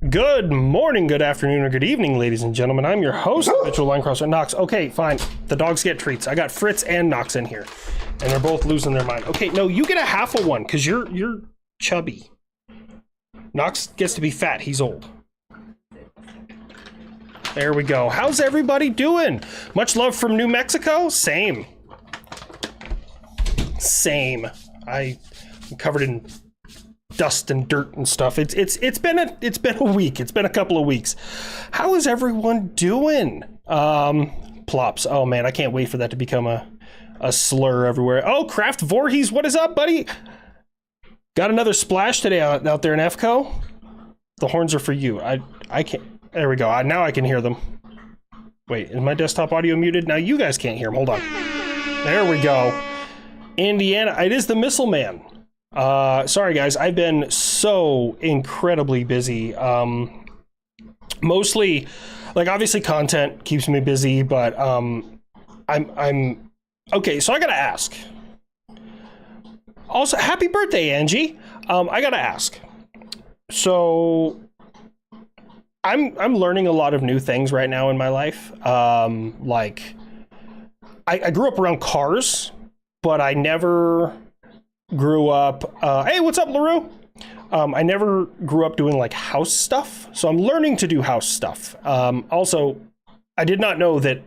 Good morning, good afternoon, or good evening, ladies and gentlemen. I'm your host, Mitchell Linecrosser. Knox. Okay, fine. The dogs get treats. I got Fritz and Knox in here, and they're both losing their mind. Okay, no, you get a half of one because you're chubby. Knox gets to be fat. He's old. There we go. How's everybody doing? Much love from New Mexico. Same. I'm covered in dust and dirt and stuff. It's been a week. It's been a couple of weeks. How is everyone doing? Plops. Oh man, I can't wait for that to become a slur everywhere. Oh, Craft Voorhees, what is up, buddy? Got another splash today out there in FCO. The horns are for you. I can't. There we go. Now I can hear them. Wait, is my desktop audio muted? Now you guys can't hear them. Hold on. There we go. Indiana. It is the Missile Man. Sorry guys, I've been so incredibly busy. Mostly, like obviously content keeps me busy, but I'm okay. So I gotta ask. Also, happy birthday, Angie. I gotta ask. So I'm learning a lot of new things right now in my life. Like I grew up around cars, but I never grew up, hey, what's up, LaRue? I never grew up doing like house stuff, so I'm learning to do house stuff. Also, I did not know that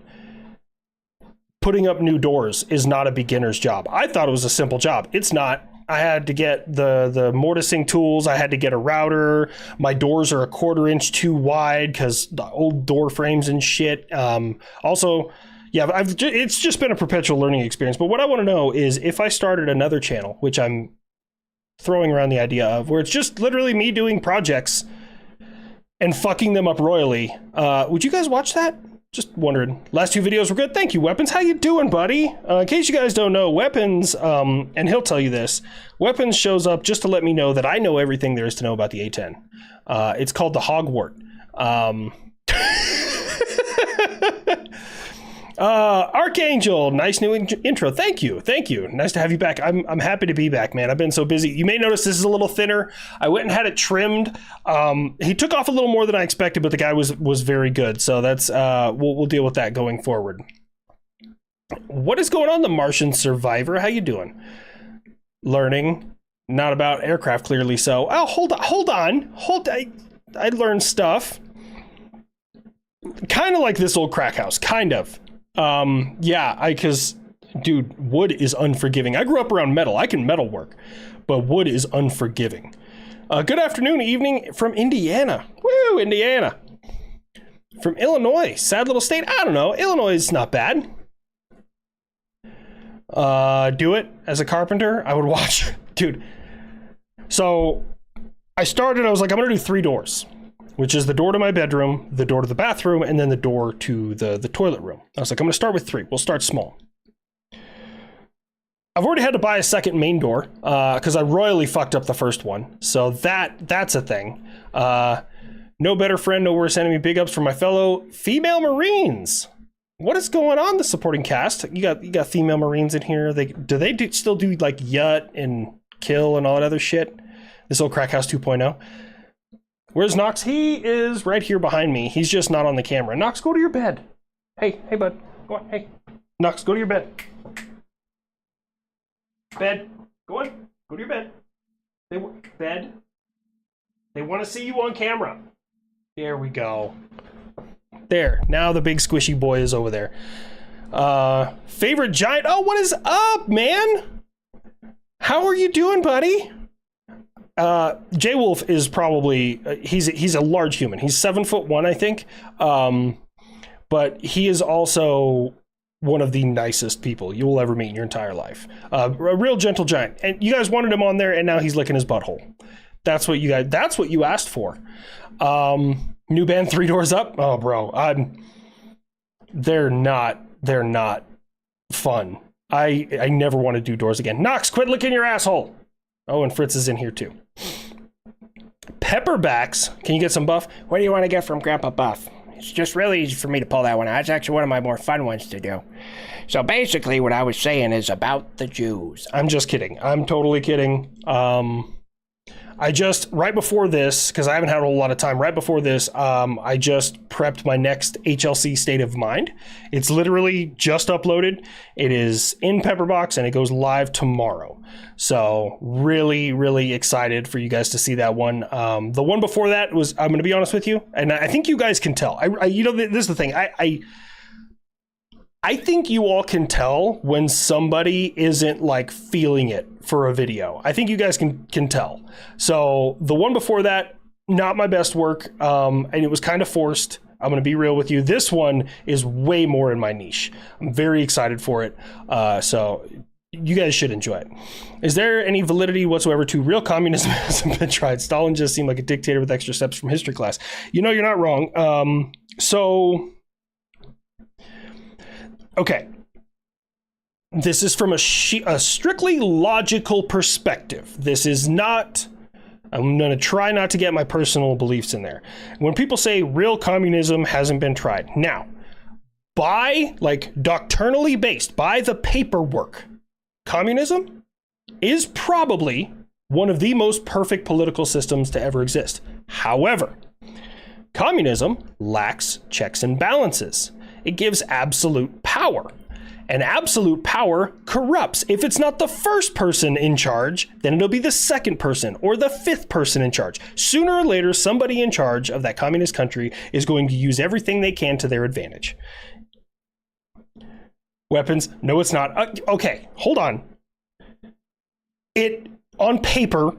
putting up new doors is not a beginner's job. I thought it was a simple job. It's not. I had to get the mortising tools. I had to get a router. My doors are 1/4 inch too wide because the old door frames and shit. Also, yeah, it's just been a perpetual learning experience. But what I want to know is if I started another channel, which I'm throwing around the idea of, where it's just literally me doing projects and fucking them up royally, would you guys watch that? Just wondering. Last 2 videos were good. Thank you, Weapons. How you doing, buddy? In case you guys don't know, Weapons, and he'll tell you this, Weapons shows up just to let me know that I know everything there is to know about the A10. It's called the Hogwart. Archangel, nice new intro. Thank you. Nice to have you back. I'm happy to be back, man. I've been so busy. You may notice this is a little thinner. I went and had it trimmed. He took off a little more than I expected, but the guy was very good. So that's we'll deal with that going forward. What is going on, the Martian Survivor? How you doing? Learning, not about aircraft, clearly. So, oh, hold on. I learned stuff. Kind of like this old crack house, kind of. Yeah, because dude, wood is unforgiving. I grew up around metal. I can metal work, but wood is unforgiving. Good afternoon, evening from Indiana. Woo, Indiana. From Illinois, sad little state. I don't know. Illinois is not bad. Do it as a carpenter. I would watch, dude. So I was like, I'm gonna do 3 doors, which is the door to my bedroom, the door to the bathroom, and then the door to the toilet room. I was like, I'm gonna start with 3. We'll start small. I've already had to buy a second main door because I royally fucked up the first one. So that's a thing. No better friend, no worse enemy. Big ups for my fellow female Marines. What is going on, the supporting cast? You got female Marines in here. Do they still do like Yut and Kill and all that other shit? This old Crack House 2.0. Where's Knox? He is right here behind me. He's just not on the camera. Knox, go to your bed. Hey, bud. Go on. Hey. Knox, go to your bed. Bed. Go on. Go to your bed. Bed. They want to see you on camera. There we go. There. Now the big squishy boy is over there. Favorite giant. Oh, what is up, man? How are you doing, buddy? J-Wolf is probably, he's a large human. He's 7'1", I think. But he is also one of the nicest people you will ever meet in your entire life. A real gentle giant. And you guys wanted him on there, and now he's licking his butthole. That's what you asked for. New band, 3 doors up. Oh, bro, they're not fun. I never want to do doors again. Knox, quit licking your asshole. Oh, and Fritz is in here too. Pepperbacks. Can you get some buff? What do you want to get from Grandpa Buff? It's just really easy for me to pull that one out. It's actually one of my more fun ones to do. So basically what I was saying is about the Jews. I'm just kidding. I'm totally kidding. I just, right before this, because I haven't had a whole lot of time, right before this, I just prepped my next HLC State of Mind. It's literally just uploaded. It is in Pepperbox and it goes live tomorrow. So really, really excited for you guys to see that one. The one before that was, I'm going to be honest with you, and I think you guys can tell. This is the thing. I think you all can tell when somebody isn't like feeling it for a video. I think you guys can tell. So the one before that, not my best work, and it was kind of forced. I'm going to be real with you. This one is way more in my niche. I'm very excited for it. So you guys should enjoy it. Is there any validity whatsoever to real communism hasn't been tried? Stalin just seemed like a dictator with extra steps from history class. You know, you're not wrong. Okay, this is from a strictly logical perspective. This is not, I'm going to try not to get my personal beliefs in there. When people say real communism hasn't been tried. Now, by like doctrinally based, by the paperwork, communism is probably one of the most perfect political systems to ever exist. However, communism lacks checks and balances. It gives absolute power. And absolute power corrupts. If it's not the first person in charge, then it'll be the second person or the fifth person in charge. Sooner or later, somebody in charge of that communist country is going to use everything they can to their advantage. Weapons? No, it's not. Okay, hold on. On paper,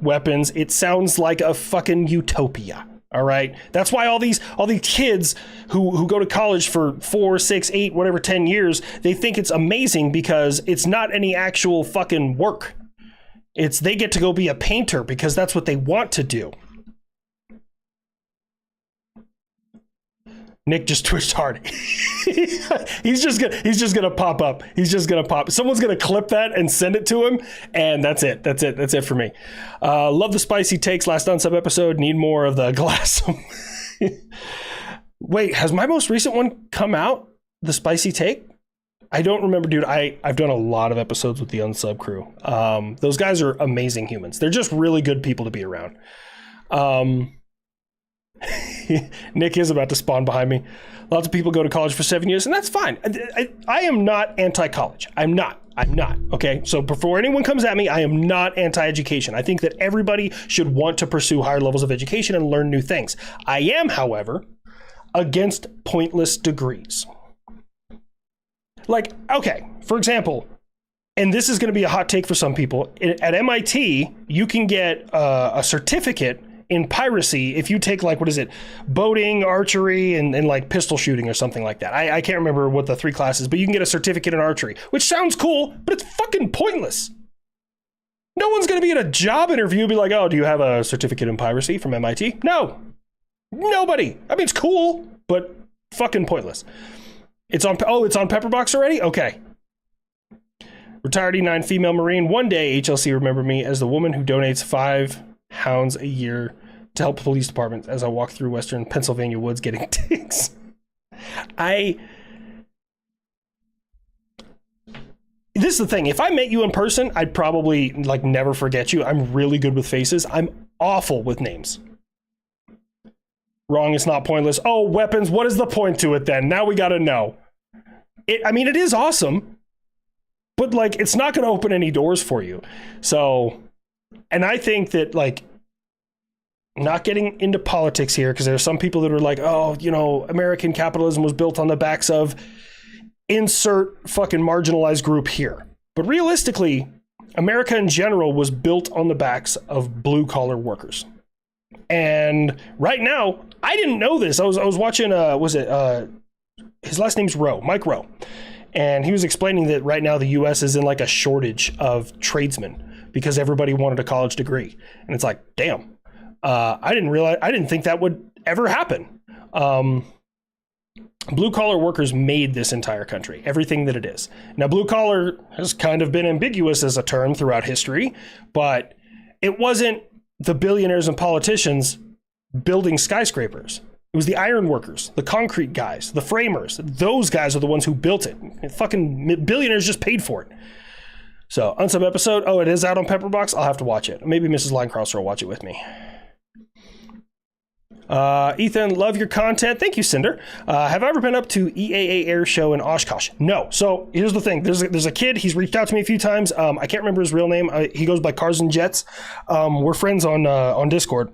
weapons, it sounds like a fucking utopia. All right. That's why all these kids who go to college for 4, 6, 8, whatever, 10 years, they think it's amazing because it's not any actual fucking work. They get to go be a painter because that's what they want to do. Nick just twitched hard. he's just gonna pop up. He's just gonna pop. Someone's gonna clip that and send it to him, and that's it. That's it for me. Love the spicy takes. Last Unsub episode. Need more of the glass. Wait, has my most recent one come out? The spicy take? I don't remember, dude. I've done a lot of episodes with the Unsub crew. Those guys are amazing humans. They're just really good people to be around. Nick is about to spawn behind me. Lots of people go to college for 7 years, and that's fine. I am not anti-college. I'm not. Okay. So before anyone comes at me, I am not anti-education. I think that everybody should want to pursue higher levels of education and learn new things. I am, however, against pointless degrees. Like, okay, for example, and this is going to be a hot take for some people, at MIT, you can get a certificate in piracy if you take, like, what is it, boating, archery, and like pistol shooting or something like that. I can't remember what the 3 classes, but you can get a certificate in archery, which sounds cool, but it's fucking pointless. No one's going to be at a job interview and be like, oh, do you have a certificate in piracy from MIT? No. Nobody. I mean, it's cool, but fucking pointless. It's on Pepperbox already? Okay. Retired E9 female Marine. One day, HLC remember me as the woman who donates 5 hounds a year to help police departments as I walk through Western Pennsylvania woods getting ticks. This is the thing. If I met you in person, I'd probably like never forget you. I'm really good with faces. I'm awful with names. Wrong, it's not pointless. Oh, weapons. What is the point to it then? Now we got to know. It is awesome, but like, it's not going to open any doors for you. So, and I think that, like, not getting into politics here, because there are some people that are like, oh, you know, American capitalism was built on the backs of insert fucking marginalized group here. But realistically, America in general was built on the backs of blue collar workers. And right now, I didn't know this. I was watching, his last name's Rowe, Mike Rowe. And he was explaining that right now the US is in like a shortage of tradesmen because everybody wanted a college degree. And it's like, damn, I didn't think that would ever happen. Blue collar workers made this entire country, everything that it is. Now, blue collar has kind of been ambiguous as a term throughout history, but it wasn't the billionaires and politicians building skyscrapers. It was the iron workers, the concrete guys, the framers. Those guys are the ones who built it. And fucking billionaires just paid for it. So, Unsub episode. Oh, it is out on Pepperbox. I'll have to watch it. Maybe Mrs. Linecrosser will watch it with me. Ethan, love your content. Thank you, Cinder. Have I ever been up to EAA Air Show in Oshkosh? No. So here's the thing. There's a kid. He's reached out to me a few times. I can't remember his real name. He goes by Cars and Jets. We're friends on Discord.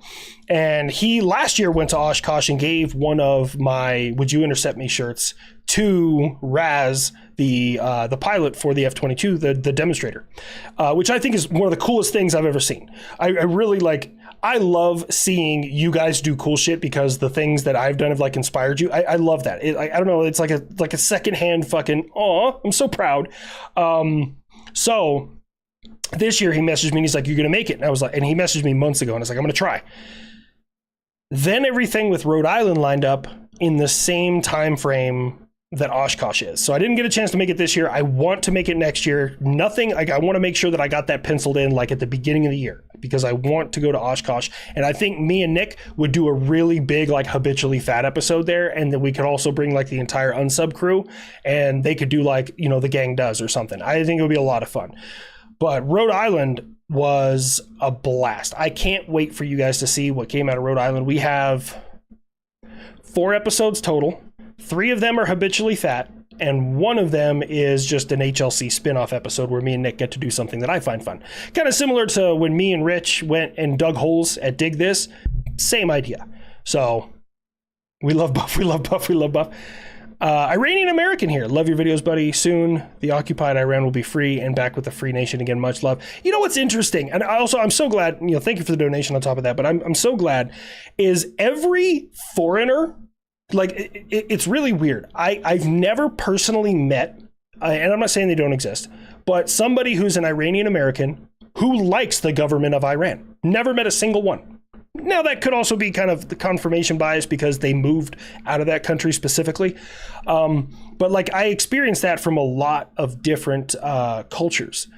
And he last year went to Oshkosh and gave one of my "Would You Intercept Me" shirts to Raz, the pilot for the F-22, the demonstrator, which I think is one of the coolest things I've ever seen. I really like. I love seeing you guys do cool shit because the things that I've done have like inspired you. I love that. I don't know. It's like a secondhand fucking, aw, I'm so proud. So this year he messaged me and he's like, "You're going to make it." And I was like, and he messaged me months ago and I was like, "I'm going to try." Then everything with Rhode Island lined up in the same time frame that Oshkosh is. So I didn't get a chance to make it this year. I want to make it next year. Nothing, like I want to make sure that I got that penciled in like at the beginning of the year because I want to go to Oshkosh. And I think me and Nick would do a really big like habitually fat episode there, and then we could also bring like the entire Unsub crew and they could do like, you know, the gang does or something. I think it would be a lot of fun. But Rhode Island was a blast. I can't wait for you guys to see what came out of Rhode Island. We have 4 episodes total. 3 of them are habitually fat, and 1 of them is just an HLC spin-off episode where me and Nick get to do something that I find fun. Kind of similar to when me and Rich went and dug holes at Dig This. Same idea. So, we love Buff, we love Buff, we love Buff. Iranian American here. Love your videos, buddy. Soon, the occupied Iran will be free and back with the free nation again. Much love. You know what's interesting? And I'm so glad, you know, thank you for the donation on top of that, but I'm so glad, is every foreigner, like, it's really weird. I've never personally met, and I'm not saying they don't exist, but somebody who's an Iranian American who likes the government of Iran. Never met a single one. Now, that could also be kind of the confirmation bias because they moved out of that country specifically. But like I experienced that from a lot of different cultures.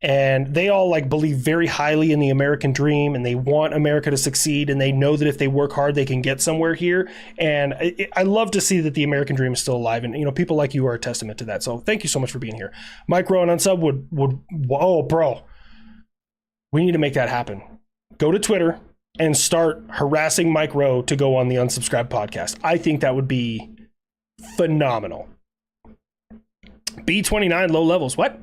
And they all like believe very highly in the American dream, and they want America to succeed, and they know that if they work hard, they can get somewhere here. And I love to see that the American dream is still alive, and you know, people like you are a testament to that. So thank you so much for being here. Micro and Unsub would oh bro, we need to make that happen. Go to Twitter and start harassing Micro to go on the Unsubscribed podcast. I think that would be phenomenal. B29 low levels. What?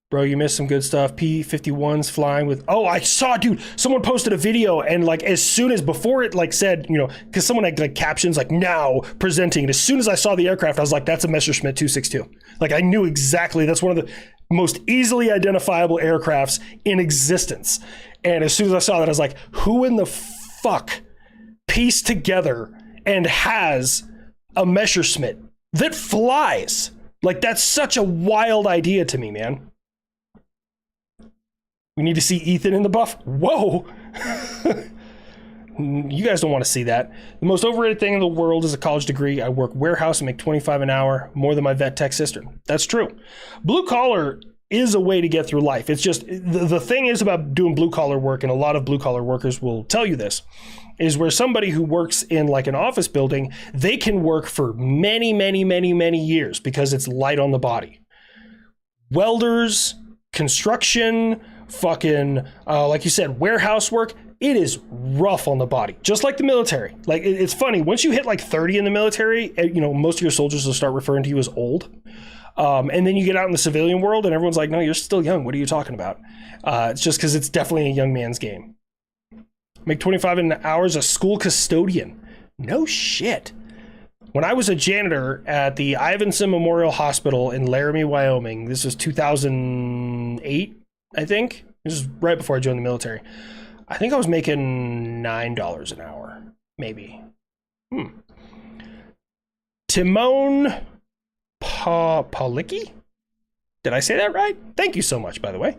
Bro, you missed some good stuff. P-51's flying with... Oh, I saw, dude. Someone posted a video, and like as soon as before it like said, you know, because someone had like captions like now presenting. And as soon as I saw the aircraft, I was like, that's a Messerschmitt 262. Like I knew exactly. That's one of the most easily identifiable aircrafts in existence. And as soon as I saw that, I was like, who in the fuck pieced together and has a Messerschmitt that flies? Like that's such a wild idea to me, man. We need to see Ethan in the buff. Whoa. You guys don't want to see that. The most overrated thing in the world is a college degree. I work warehouse and make $25 an hour, more than my vet tech sister. That's true. Blue collar is a way to get through life. It's just, the thing is about doing blue collar work, and a lot of blue collar workers will tell you this, is where somebody who works in like an office building, they can work for many, many, many, many years because it's light on the body. Welders, construction, fucking, like you said, warehouse work, it is rough on the body, just like the military. Like, it's funny, once you hit like 30 in the military, you know, most of your soldiers will start referring to you as old. And then you get out in the civilian world and everyone's like, no, you're still young. What are you talking about? It's just because it's definitely a young man's game. Make 25 an hour as a school custodian. No shit. When I was a janitor at the Ivinson Memorial Hospital in Laramie, Wyoming, this was 2008, I think. This is right before I joined the military. I think I was making $9 an hour, maybe. Timon Palicki? Did I say that right? Thank you so much, by the way.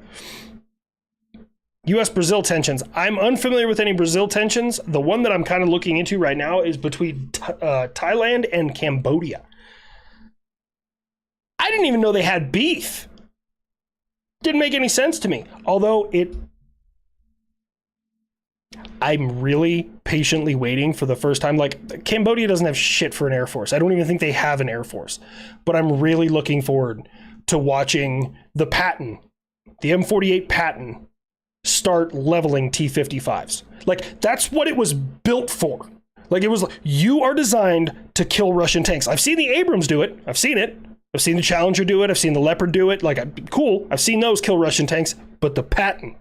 U.S.-Brazil tensions. I'm unfamiliar with any Brazil tensions. The one that I'm kind of looking into right now is between Thailand and Cambodia. I didn't even know they had beef. Didn't make any sense to me. Although I'm really patiently waiting for the first time. Like, Cambodia doesn't have shit for an Air Force. I don't even think they have an Air Force. But I'm really looking forward to watching the Patton the M48 patent start leveling T-55s. Like, that's what it was built for. Like, it was like, you are designed to kill Russian tanks. I've seen the Abrams do it. I've seen it. I've seen the Challenger do it. I've seen the Leopard do it. Like, cool. I've seen those kill Russian tanks. But the patent,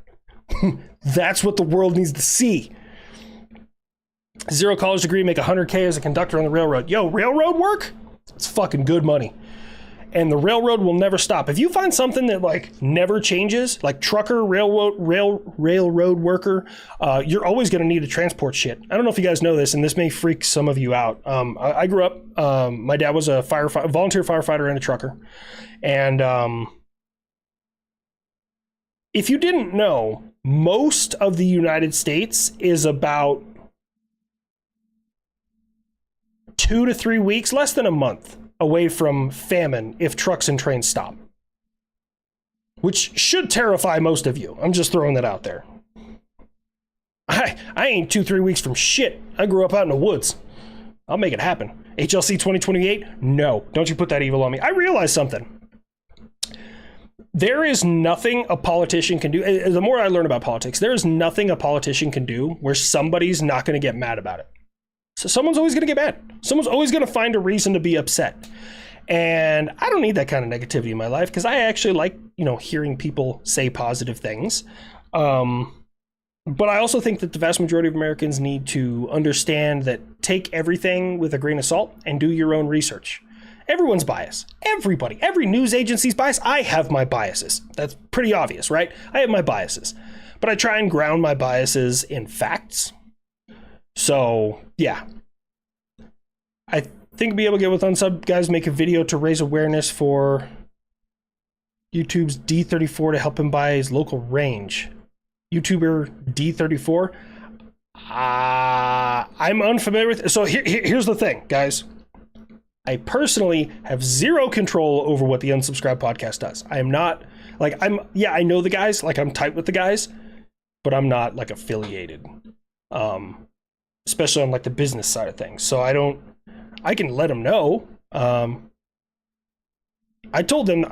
that's what the world needs to see. 0 college degree, make $100K as a conductor on the railroad. Yo, railroad work? It's fucking good money. And the railroad will never stop. If you find something that like never changes, like trucker, railroad worker, you're always going to need to transport shit. I don't know if you guys know this, and this may freak some of you out. I grew up, my dad was a volunteer firefighter and a trucker. And if you didn't know, most of the United States is about 2 to 3 weeks, less than a month, away from famine if trucks and trains stop. Which should terrify most of you. I'm just throwing that out there. I ain't 2-3 weeks from shit. I grew up out in the woods. I'll make it happen. HLC 2028? No. Don't you put that evil on me. I realized something. There is nothing a politician can do. The more I learn about politics, there is nothing a politician can do where somebody's not going to get mad about it. So someone's always going to get mad. Someone's always going to find a reason to be upset. And I don't need that kind of negativity in my life because I actually like, hearing people say positive things. But I also think that the vast majority of Americans need to understand that take everything with a grain of salt and do your own research. Everyone's biased. Everybody. Every news agency's biased. I have my biases. That's pretty obvious, right? I have my biases. But I try and ground my biases in facts. So, yeah. I think be able to get with Unsub guys, make a video to raise awareness for YouTube's D34 to help him buy his local range. YouTuber D34? I'm unfamiliar with it. So here's the thing, guys. I personally have zero control over what the Unsubscribed podcast does. I am not, I know the guys, I'm tight with the guys, but I'm not, affiliated. Especially on the business side of things. So I can let them know. I told them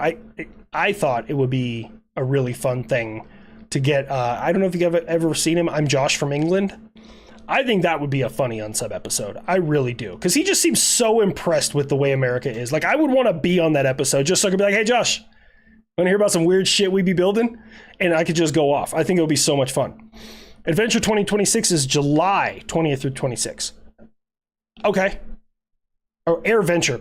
I thought it would be a really fun thing to get, I don't know if you've ever seen him. I'm Josh from England. I think that would be a funny Unsub episode. I really do. Because he just seems so impressed with the way America is. I would want to be on that episode just so I could be like, hey, Josh, want to hear about some weird shit we be building? And I could just go off. I think it would be so much fun. Adventure 2026 is July 20th through 26th. Okay. Or AirVenture.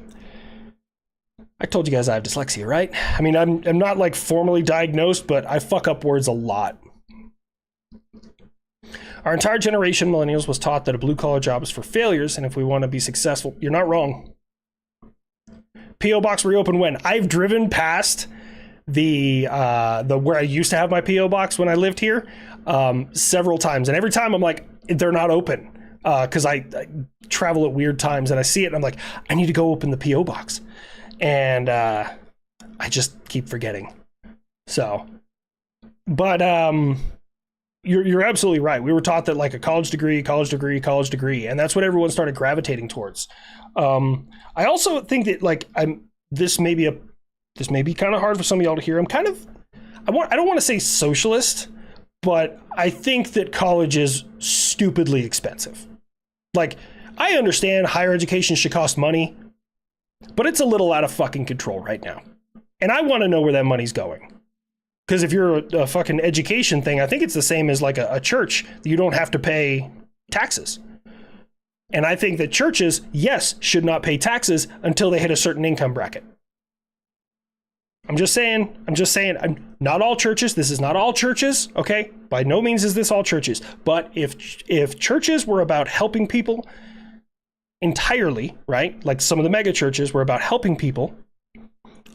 I told you guys I have dyslexia, right? I mean, I'm not formally diagnosed, but I fuck up words a lot. Our entire generation, millennials, was taught that a blue-collar job is for failures, and if we want to be successful, you're not wrong. P.O. Box reopened when? I've driven past the where I used to have my P.O. Box when I lived here several times, and every time I'm like, they're not open because I travel at weird times, and I see it, and I'm like, I need to go open the P.O. Box, and I just keep forgetting. So, but You're absolutely right. We were taught that a college degree, and that's what everyone started gravitating towards. I also think that this may be kind of hard for some of y'all to hear. I don't want to say socialist, but I think that college is stupidly expensive. I understand higher education should cost money, but it's a little out of fucking control right now. And I want to know where that money's going. Because if you're a fucking education thing, I think it's the same as a church. You don't have to pay taxes. And I think that churches, yes, should not pay taxes until they hit a certain income bracket. I'm just saying, not all churches. This is not all churches, okay? By no means is this all churches. But if churches were about helping people entirely, right? Like some of the mega churches were about helping people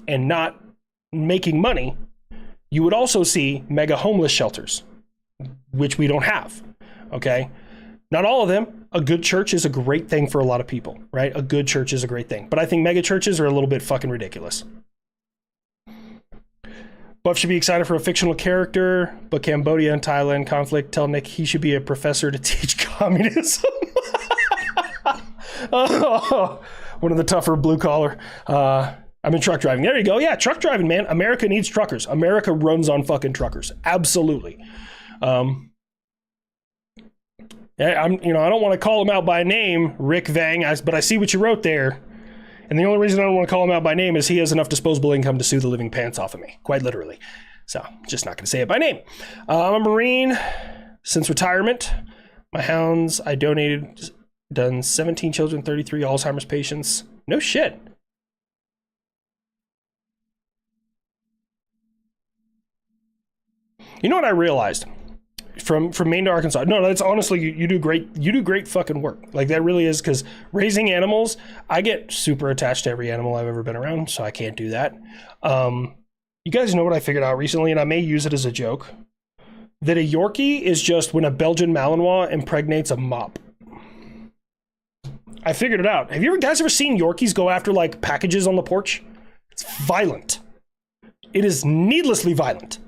and not making money, you would also see mega homeless shelters, which we don't have, okay? Not all of them. A good church is a great thing for a lot of people, right? A good church is a great thing. But I think mega churches are a little bit fucking ridiculous. Buff should be excited for a fictional character, but Cambodia and Thailand conflict tell Nick he should be a professor to teach communism. Oh, one of the tougher blue collar. I'm in truck driving. There you go. Yeah, truck driving, man. America needs truckers. America runs on fucking truckers. Absolutely. Yeah, I don't want to call him out by name, Rick Vang, but I see what you wrote there. And the only reason I don't want to call him out by name is he has enough disposable income to sue the living pants off of me, quite literally. So, just not going to say it by name. I'm a Marine since retirement. My hounds, I donated, done 17 children, 33 Alzheimer's patients. No shit. You know what I realized from Maine to Arkansas? No, that's honestly, you do great. You do great fucking work. Like, that really is, because raising animals, I get super attached to every animal I've ever been around, so I can't do that. You guys know what I figured out recently, and I may use it as a joke, that a Yorkie is just when a Belgian Malinois impregnates a mop. I figured it out. Have you guys ever seen Yorkies go after, like, packages on the porch? It's violent. It is needlessly violent.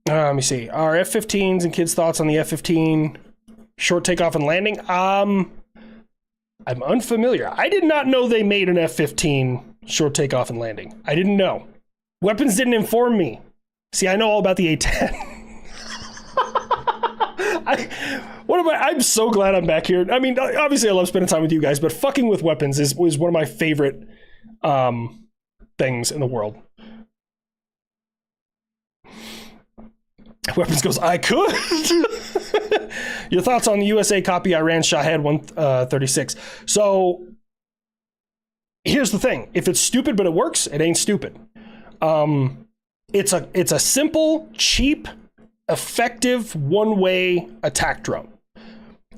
Let me see. Our F-15s and kids' thoughts on the F-15 short takeoff and landing. I'm unfamiliar. I did not know they made an F-15 short takeoff and landing. I didn't know. Weapons didn't inform me. See, I know all about the A-10. I'm so glad I'm back here. I mean, obviously I love spending time with you guys, but fucking with weapons was one of my favorite things in the world. Weapons goes, I could. Your thoughts on the USA copy Iran Shahed 136. So here's the thing. If it's stupid but it works, it ain't stupid. It's a simple, cheap, effective one-way attack drone.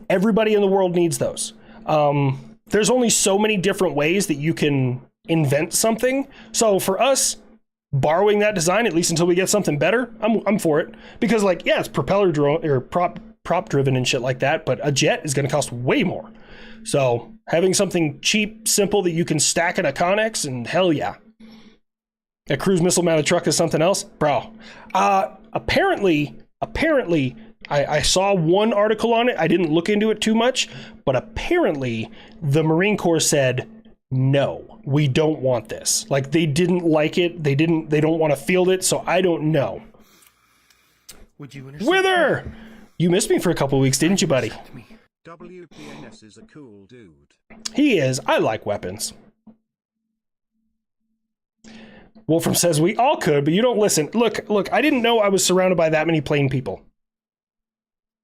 Everybody in the world needs those. There's only so many different ways that you can invent something. So for us, borrowing that design, at least until we get something better, I'm for it. Because, like, yeah, it's propeller drone or prop driven and shit like that, but a jet is going to cost way more. So having something cheap, simple that you can stack in a Connex, and hell yeah. A cruise missile mounted truck is something else, bro. Apparently, I saw one article on it. I didn't look into it too much, but apparently the Marine Corps said, no, we don't want this. Like, they didn't like it. They don't want to field it. So I don't know. Would you Wither, you missed me for a couple of weeks, didn't you, buddy? WPNS is a cool dude. He is. I like weapons. Wolfram says we all could, but you don't listen. Look, I didn't know I was surrounded by that many plain people.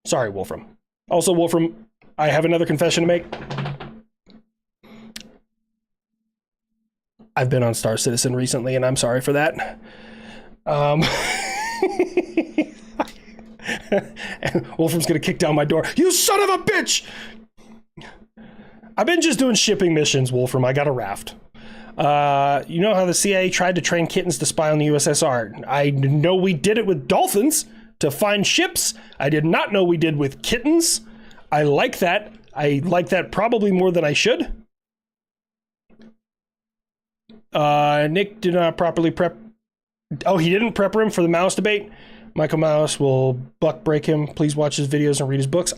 Sorry, Wolfram. Also, Wolfram, I have another confession to make. I've been on Star Citizen recently, and I'm sorry for that. Wolfram's gonna kick down my door. You son of a bitch! I've been just doing shipping missions, Wolfram. I got a raft. You know how the CIA tried to train kittens to spy on the USSR? I know we did it with dolphins to find ships. I did not know we did with kittens. I like that. I like that probably more than I should. Nick did not properly prep. Oh, he didn't prep him for the Mouse debate. Michael Mouse will buck break him. Please watch his videos and read his books.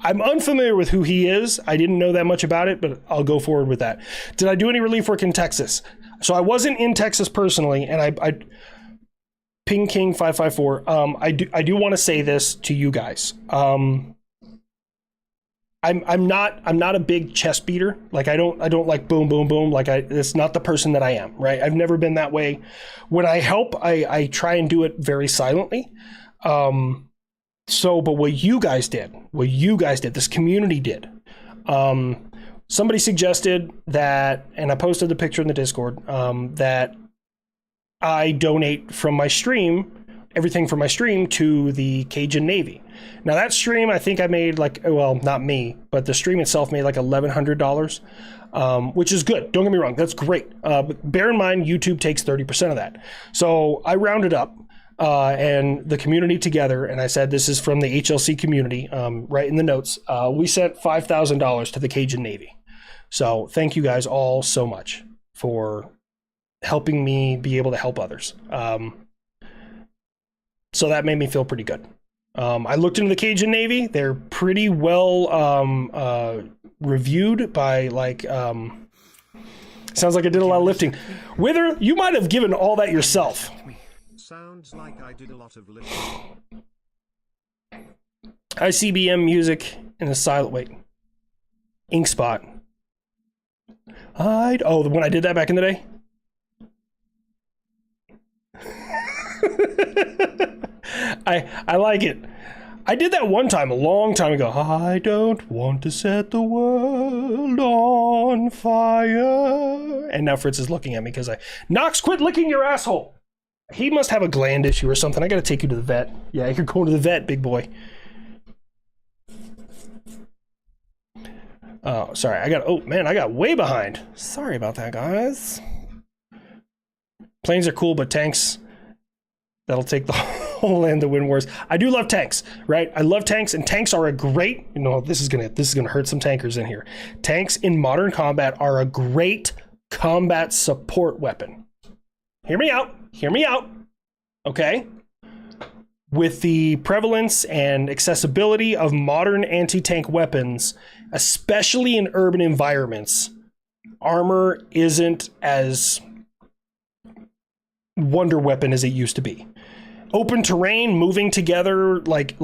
I'm unfamiliar with who he is. I didn't know that much about it, but I'll go forward with that. Did I do any relief work in Texas? So I wasn't in Texas personally, and I Ping King 554. I do want to say this to you guys. I'm not a big chest beater. Like, I don't like boom, boom, boom. Like, it's not the person that I am, right? I've never been that way. When I help, I try and do it very silently. But what you guys did, this community did, somebody suggested that, and I posted the picture in the Discord, that I donate from my stream, everything from my stream to the Cajun Navy. Now that stream, I think I made not me, but the stream itself made like $1,100, which is good. Don't get me wrong. That's great. But bear in mind, YouTube takes 30% of that. So I rounded up and the community together, and I said, this is from the HLC community, right in the notes. We sent $5,000 to the Cajun Navy. So thank you guys all so much for helping me be able to help others. So that made me feel pretty good. I looked into the Cajun Navy. They're pretty well reviewed by like. Sounds like I did a lot of lifting. Wither, you might have given all that yourself. Sounds like I did a lot of listening. ICBM music in the silent wait. Ink spot. Oh, when I did that back in the day. I like it. I did that one time, a long time ago. I don't want to set the world on fire. And now Fritz is looking at me because Knox, quit licking your asshole. He must have a gland issue or something. I gotta take you to the vet. Yeah, you're going to the vet, big boy. Oh, sorry. Oh man, I got way behind. Sorry about that, guys. Planes are cool, but tanks, that'll take the whole land to win wars. I do love tanks, right? I love tanks, and tanks are a great, this is gonna hurt some tankers in here. Tanks in modern combat are a great combat support weapon. Hear me out. Okay? With the prevalence and accessibility of modern anti-tank weapons, especially in urban environments, armor isn't as wonder weapon as it used to be. Open terrain, moving together like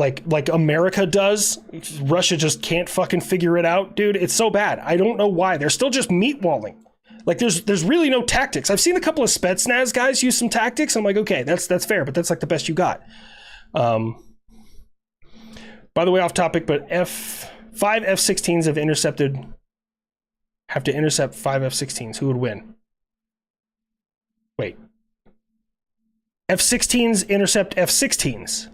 America does. Russia just can't fucking figure it out, dude. It's so bad. I don't know why. They're still just meat walling. Like there's really no tactics. I've seen a couple of Spetsnaz guys use some tactics. I'm like, okay, that's fair, but that's like the best you got. By the way, off topic, but five F-16s have to intercept 5 F-16s. Who would win? Wait. F-16s intercept F-16s.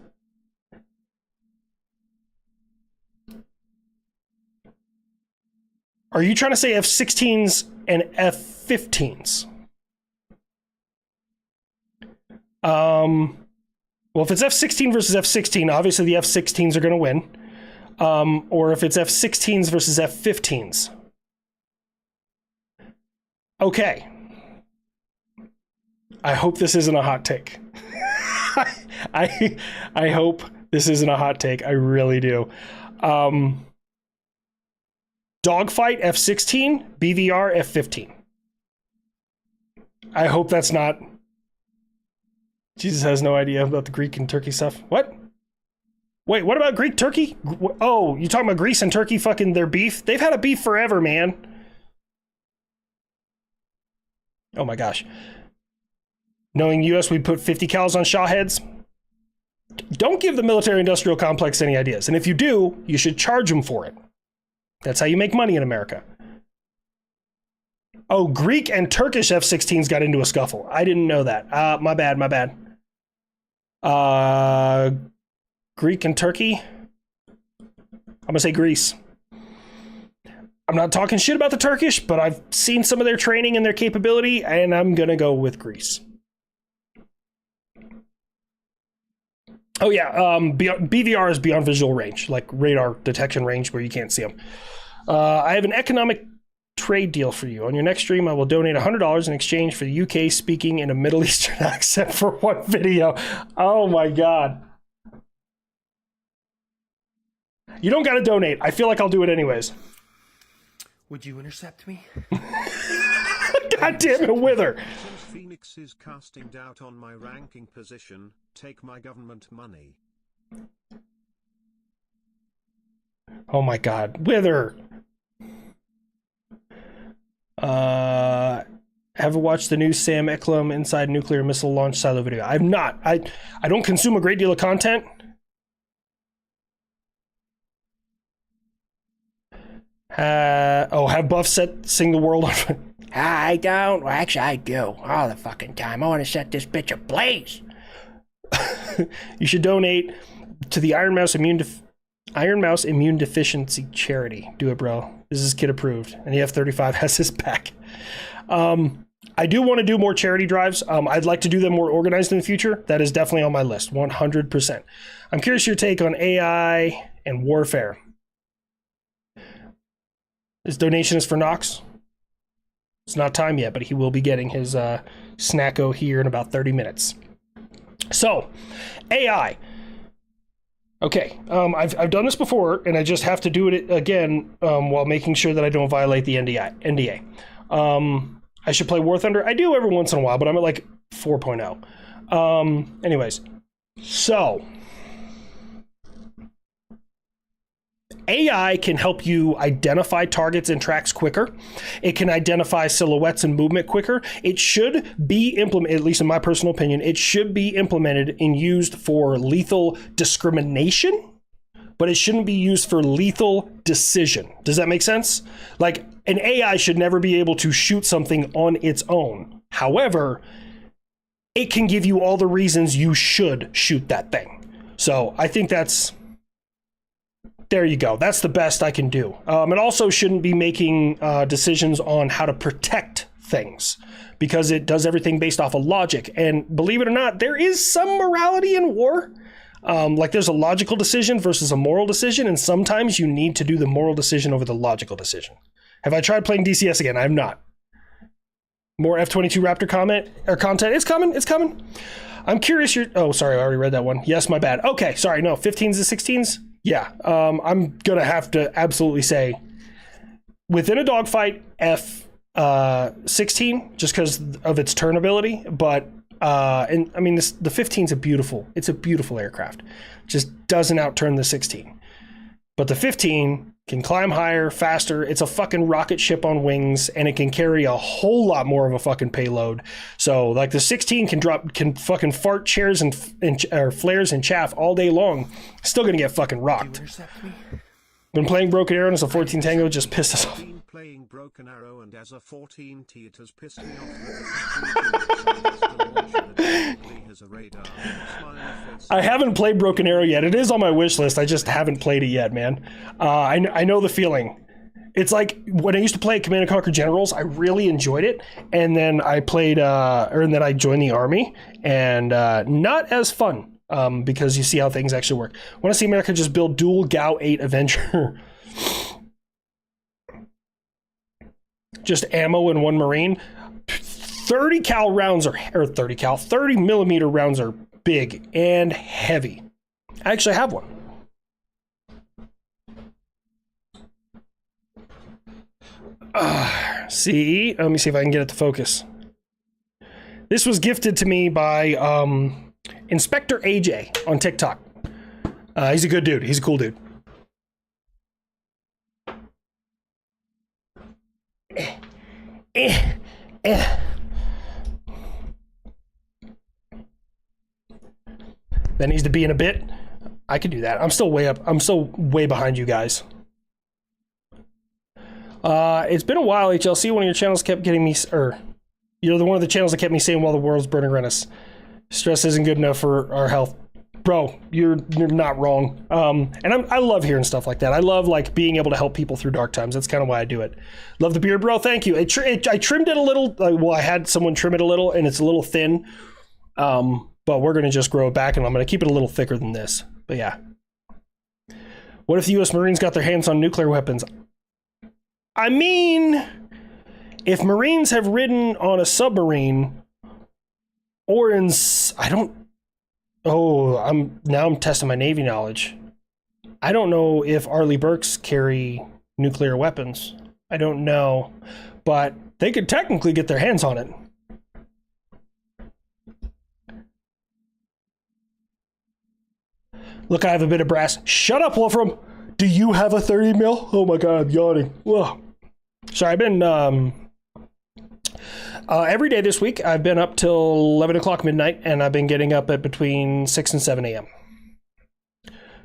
Are you trying to say F-16s and F-15s? Well, if it's F-16 versus F-16, obviously the F-16s are going to win. Or if it's F-16s versus F-15s. Okay. I hope this isn't a hot take. I hope this isn't a hot take. I really do. Dogfight F-16, BVR F-15. I hope that's not... Jesus has no idea about the Greek and Turkey stuff. What? Wait, what about Greek Turkey? Oh, you talking about Greece and Turkey fucking their beef? They've had a beef forever, man. Oh my gosh. Knowing US, we put 50 cals on Shaw heads. Don't give the military-industrial complex any ideas. And if you do, you should charge them for it. That's how you make money in America. Oh, Greek and Turkish F-16s got into a scuffle. I didn't know that. My bad. Greek and Turkey? I'm gonna say Greece. I'm not talking shit about the Turkish, but I've seen some of their training and their capability, and I'm gonna go with Greece. Oh yeah, BVR is beyond visual range, like radar detection range where you can't see them. I have an economic trade deal for you. On your next stream, I will donate $100 in exchange for the UK speaking in a Middle Eastern accent for one video. Oh my God. You don't gotta donate. I feel like I'll do it anyways. Would you intercept me? God damn it, Wither. Since Phoenix is casting doubt on my ranking position, take my government money. Oh my God, Wither. Have watched the new Sam Eklum Inside Nuclear Missile Launch Silo video? I've not. I don't consume a great deal of content. Have Buff sing the world on. I don't. Well, actually, I do all the fucking time. I want to set this bitch ablaze. You should donate to the Iron Mouse Immune Deficiency Charity. Do it, bro. This is kid approved, and the F-35 has his back. I do want to do more charity drives. I'd like to do them more organized in the future. That is definitely on my list, 100%. I'm curious your take on AI and warfare. This donation is for Knox. It's not time yet, but he will be getting his snacko here in about 30 minutes. So, AI. Okay, I've done this before, and I just have to do it again while making sure that I don't violate the NDA. I should play War Thunder. I do every once in a while, but I'm at like 4.0. Anyways, so AI can help you identify targets and tracks quicker. It can identify silhouettes and movement quicker. It should be implemented, at least in my personal opinion, it should be implemented and used for lethal discrimination, but it shouldn't be used for lethal decision. Does that make sense? Like, an AI should never be able to shoot something on its own. However, it can give you all the reasons you should shoot that thing. So I think there you go. That's the best I can do. It also shouldn't be making decisions on how to protect things, because it does everything based off of logic. And believe it or not, there is some morality in war. Like, there's a logical decision versus a moral decision, and sometimes you need to do the moral decision over the logical decision. Have I tried playing DCS again? I have not. More F-22 Raptor content? It's coming. I'm curious. Oh, sorry, I already read that one. Yes, my bad. Okay, sorry. No, 15s and 16s. Yeah, I'm gonna have to absolutely say, within a dogfight, F-16, just because of its turn ability. But and I mean, the 15's a beautiful aircraft. Just doesn't outturn the 16. But the 15 can climb higher, faster. It's a fucking rocket ship on wings, and it can carry a whole lot more of a fucking payload. So, like, the 16 can fucking fart chairs and flares and chaff all day long. Still gonna get fucking rocked. Been playing Broken Arrow as a 14 Tango, just pissed us off. Been playing Broken Arrow, and as a 14T it has pissed me off that has a radar. I haven't played Broken Arrow yet. It is on my wish list. I just haven't played it yet, man. I know the feeling. It's like when I used to play Command & Conquer Generals, I really enjoyed it. And then I played, and then I joined the army, and not as fun. Because you see how things actually work. I want to see America just build dual GAU-8 Avenger. Just ammo and one Marine. 30 millimeter rounds are big and heavy. I actually have one. See, let me see if I can get it to focus. This was gifted to me by Inspector AJ on TikTok. He's a good dude. He's a cool dude. That needs to be in a bit. I could do that. I'm still way up. I'm still way behind you guys. It's been a while, HLC. One of your channels kept getting me, you're one of the channels that kept me saying while the world's burning around us. Stress isn't good enough for our health. Bro, you're not wrong. And I love hearing stuff like that. I love, like, being able to help people through dark times. That's kind of why I do it. Love the beard, bro. Thank you. I trimmed it a little. Well, I had someone trim it a little, and it's a little thin. But we're going to just grow it back, and I'm going to keep it a little thicker than this. But yeah. What if the U.S. Marines got their hands on nuclear weapons? I mean, if Marines have ridden on a submarine, or in... I'm testing my Navy knowledge. I don't know if Arleigh Burkes carry nuclear weapons. I don't know. But they could technically get their hands on it. Look, I have a bit of brass. Shut up, Wolfram! Do you have a 30 mil? Oh my god, I'm yawning. Whoa. Sorry, I've been... every day this week, I've been up till 11 o'clock midnight, and I've been getting up at between 6 and 7 a.m.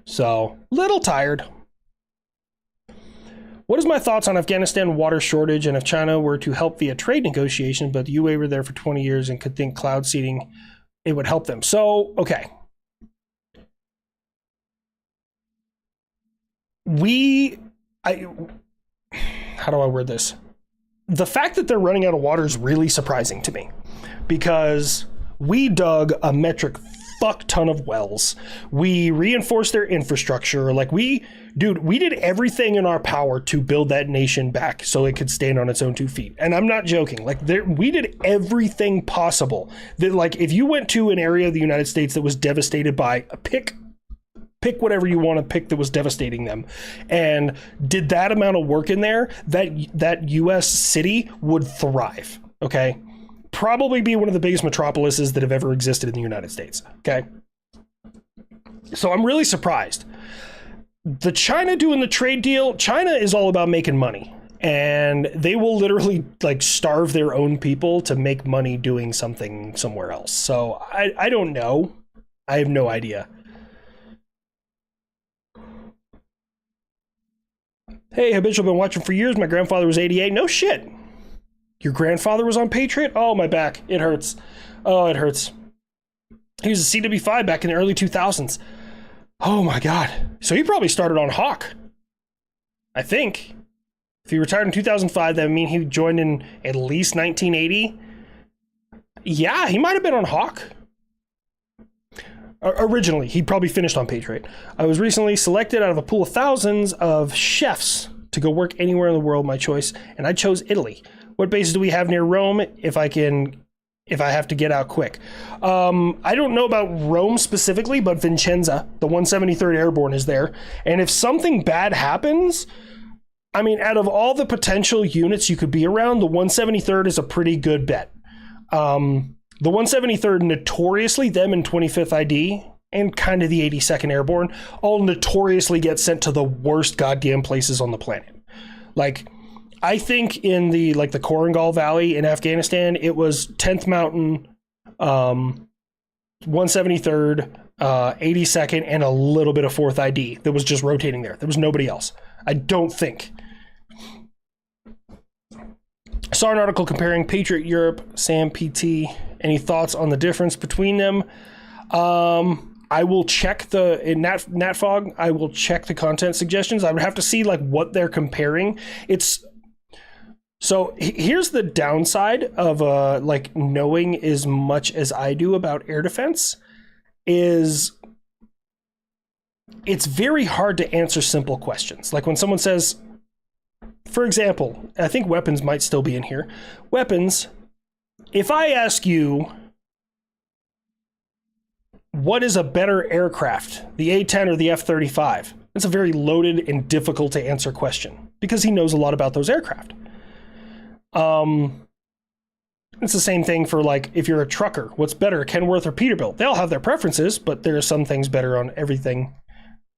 So, little tired. What is my thoughts on Afghanistan water shortage, and if China were to help via trade negotiation, but the UA were there for 20 years and could think cloud seeding, it would help them. So, okay. How do I word this? The fact that they're running out of water is really surprising to me, because we dug a metric fuck ton of wells. We reinforced their infrastructure. Like, we did everything in our power to build that nation back so it could stand on its own 2 feet. And I'm not joking. Like, we did everything possible. That, like, if you went to an area of the United States that was devastated by pick pick whatever you want to pick that was devastating them, and did that amount of work in there, that US city would thrive. Okay, probably be one of the biggest metropolises that have ever existed in the United States. Okay, so I'm really surprised. The China doing the trade deal, China is all about making money, and they will literally like starve their own people to make money doing something somewhere else. So I don't know. I have no idea. Hey, Habitual, been watching for years. My grandfather was 88. No shit. Your grandfather was on Patriot? Oh, my back. It hurts. Oh, it hurts. He was a CW5 back in the early 2000s. Oh, my God. So he probably started on Hawk. I think. If he retired in 2005, that would mean he joined in at least 1980. Yeah, he might have been on Hawk. Originally, he probably finished on Patriot. I was recently selected out of a pool of thousands of chefs to go work anywhere in the world, my choice, and I chose Italy. What bases do we have near Rome if I have to get out quick? I don't know about Rome specifically, but Vicenza, the 173rd Airborne, is there. And if something bad happens, I mean, out of all the potential units you could be around, the 173rd is a pretty good bet. The 173rd, notoriously, them and 25th ID, and kind of the 82nd Airborne, all notoriously get sent to the worst goddamn places on the planet. Like, I think in the Korangal Valley in Afghanistan, it was 10th Mountain, 173rd, 82nd, and a little bit of 4th ID that was just rotating there. There was nobody else. I don't think. Saw an article comparing Patriot Europe, SAM PT. Any thoughts on the difference between them? I will check in NatFog. I will check the content suggestions. I would have to see like what they're comparing. So here's the downside of like knowing as much as I do about air defense is it's very hard to answer simple questions. Like when someone says, for example, I think weapons might still be in here. Weapons, if I ask you, what is a better aircraft, the A-10 or the F-35? It's a very loaded and difficult to answer question because he knows a lot about those aircraft. It's the same thing for like, if you're a trucker, what's better, Kenworth or Peterbilt? They all have their preferences, but there are some things better on everything.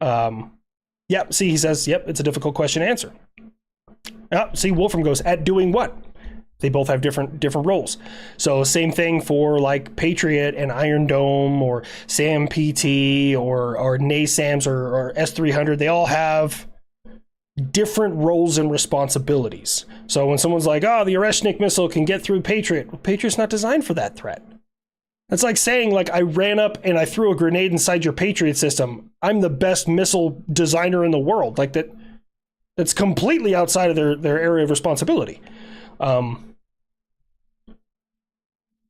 Yep, see, he says, yep, it's a difficult question to answer. See, Wolfram goes, at doing what? They both have different roles. So same thing for like Patriot and Iron Dome or SAM PT or NASAMS or S300. They all have different roles and responsibilities. So when someone's like, oh, the Oreshnik missile can get through Patriot. Well, Patriot's not designed for that threat. That's like saying, like, I ran up and I threw a grenade inside your Patriot system. I'm the best missile designer in the world. Like that's completely outside of their area of responsibility.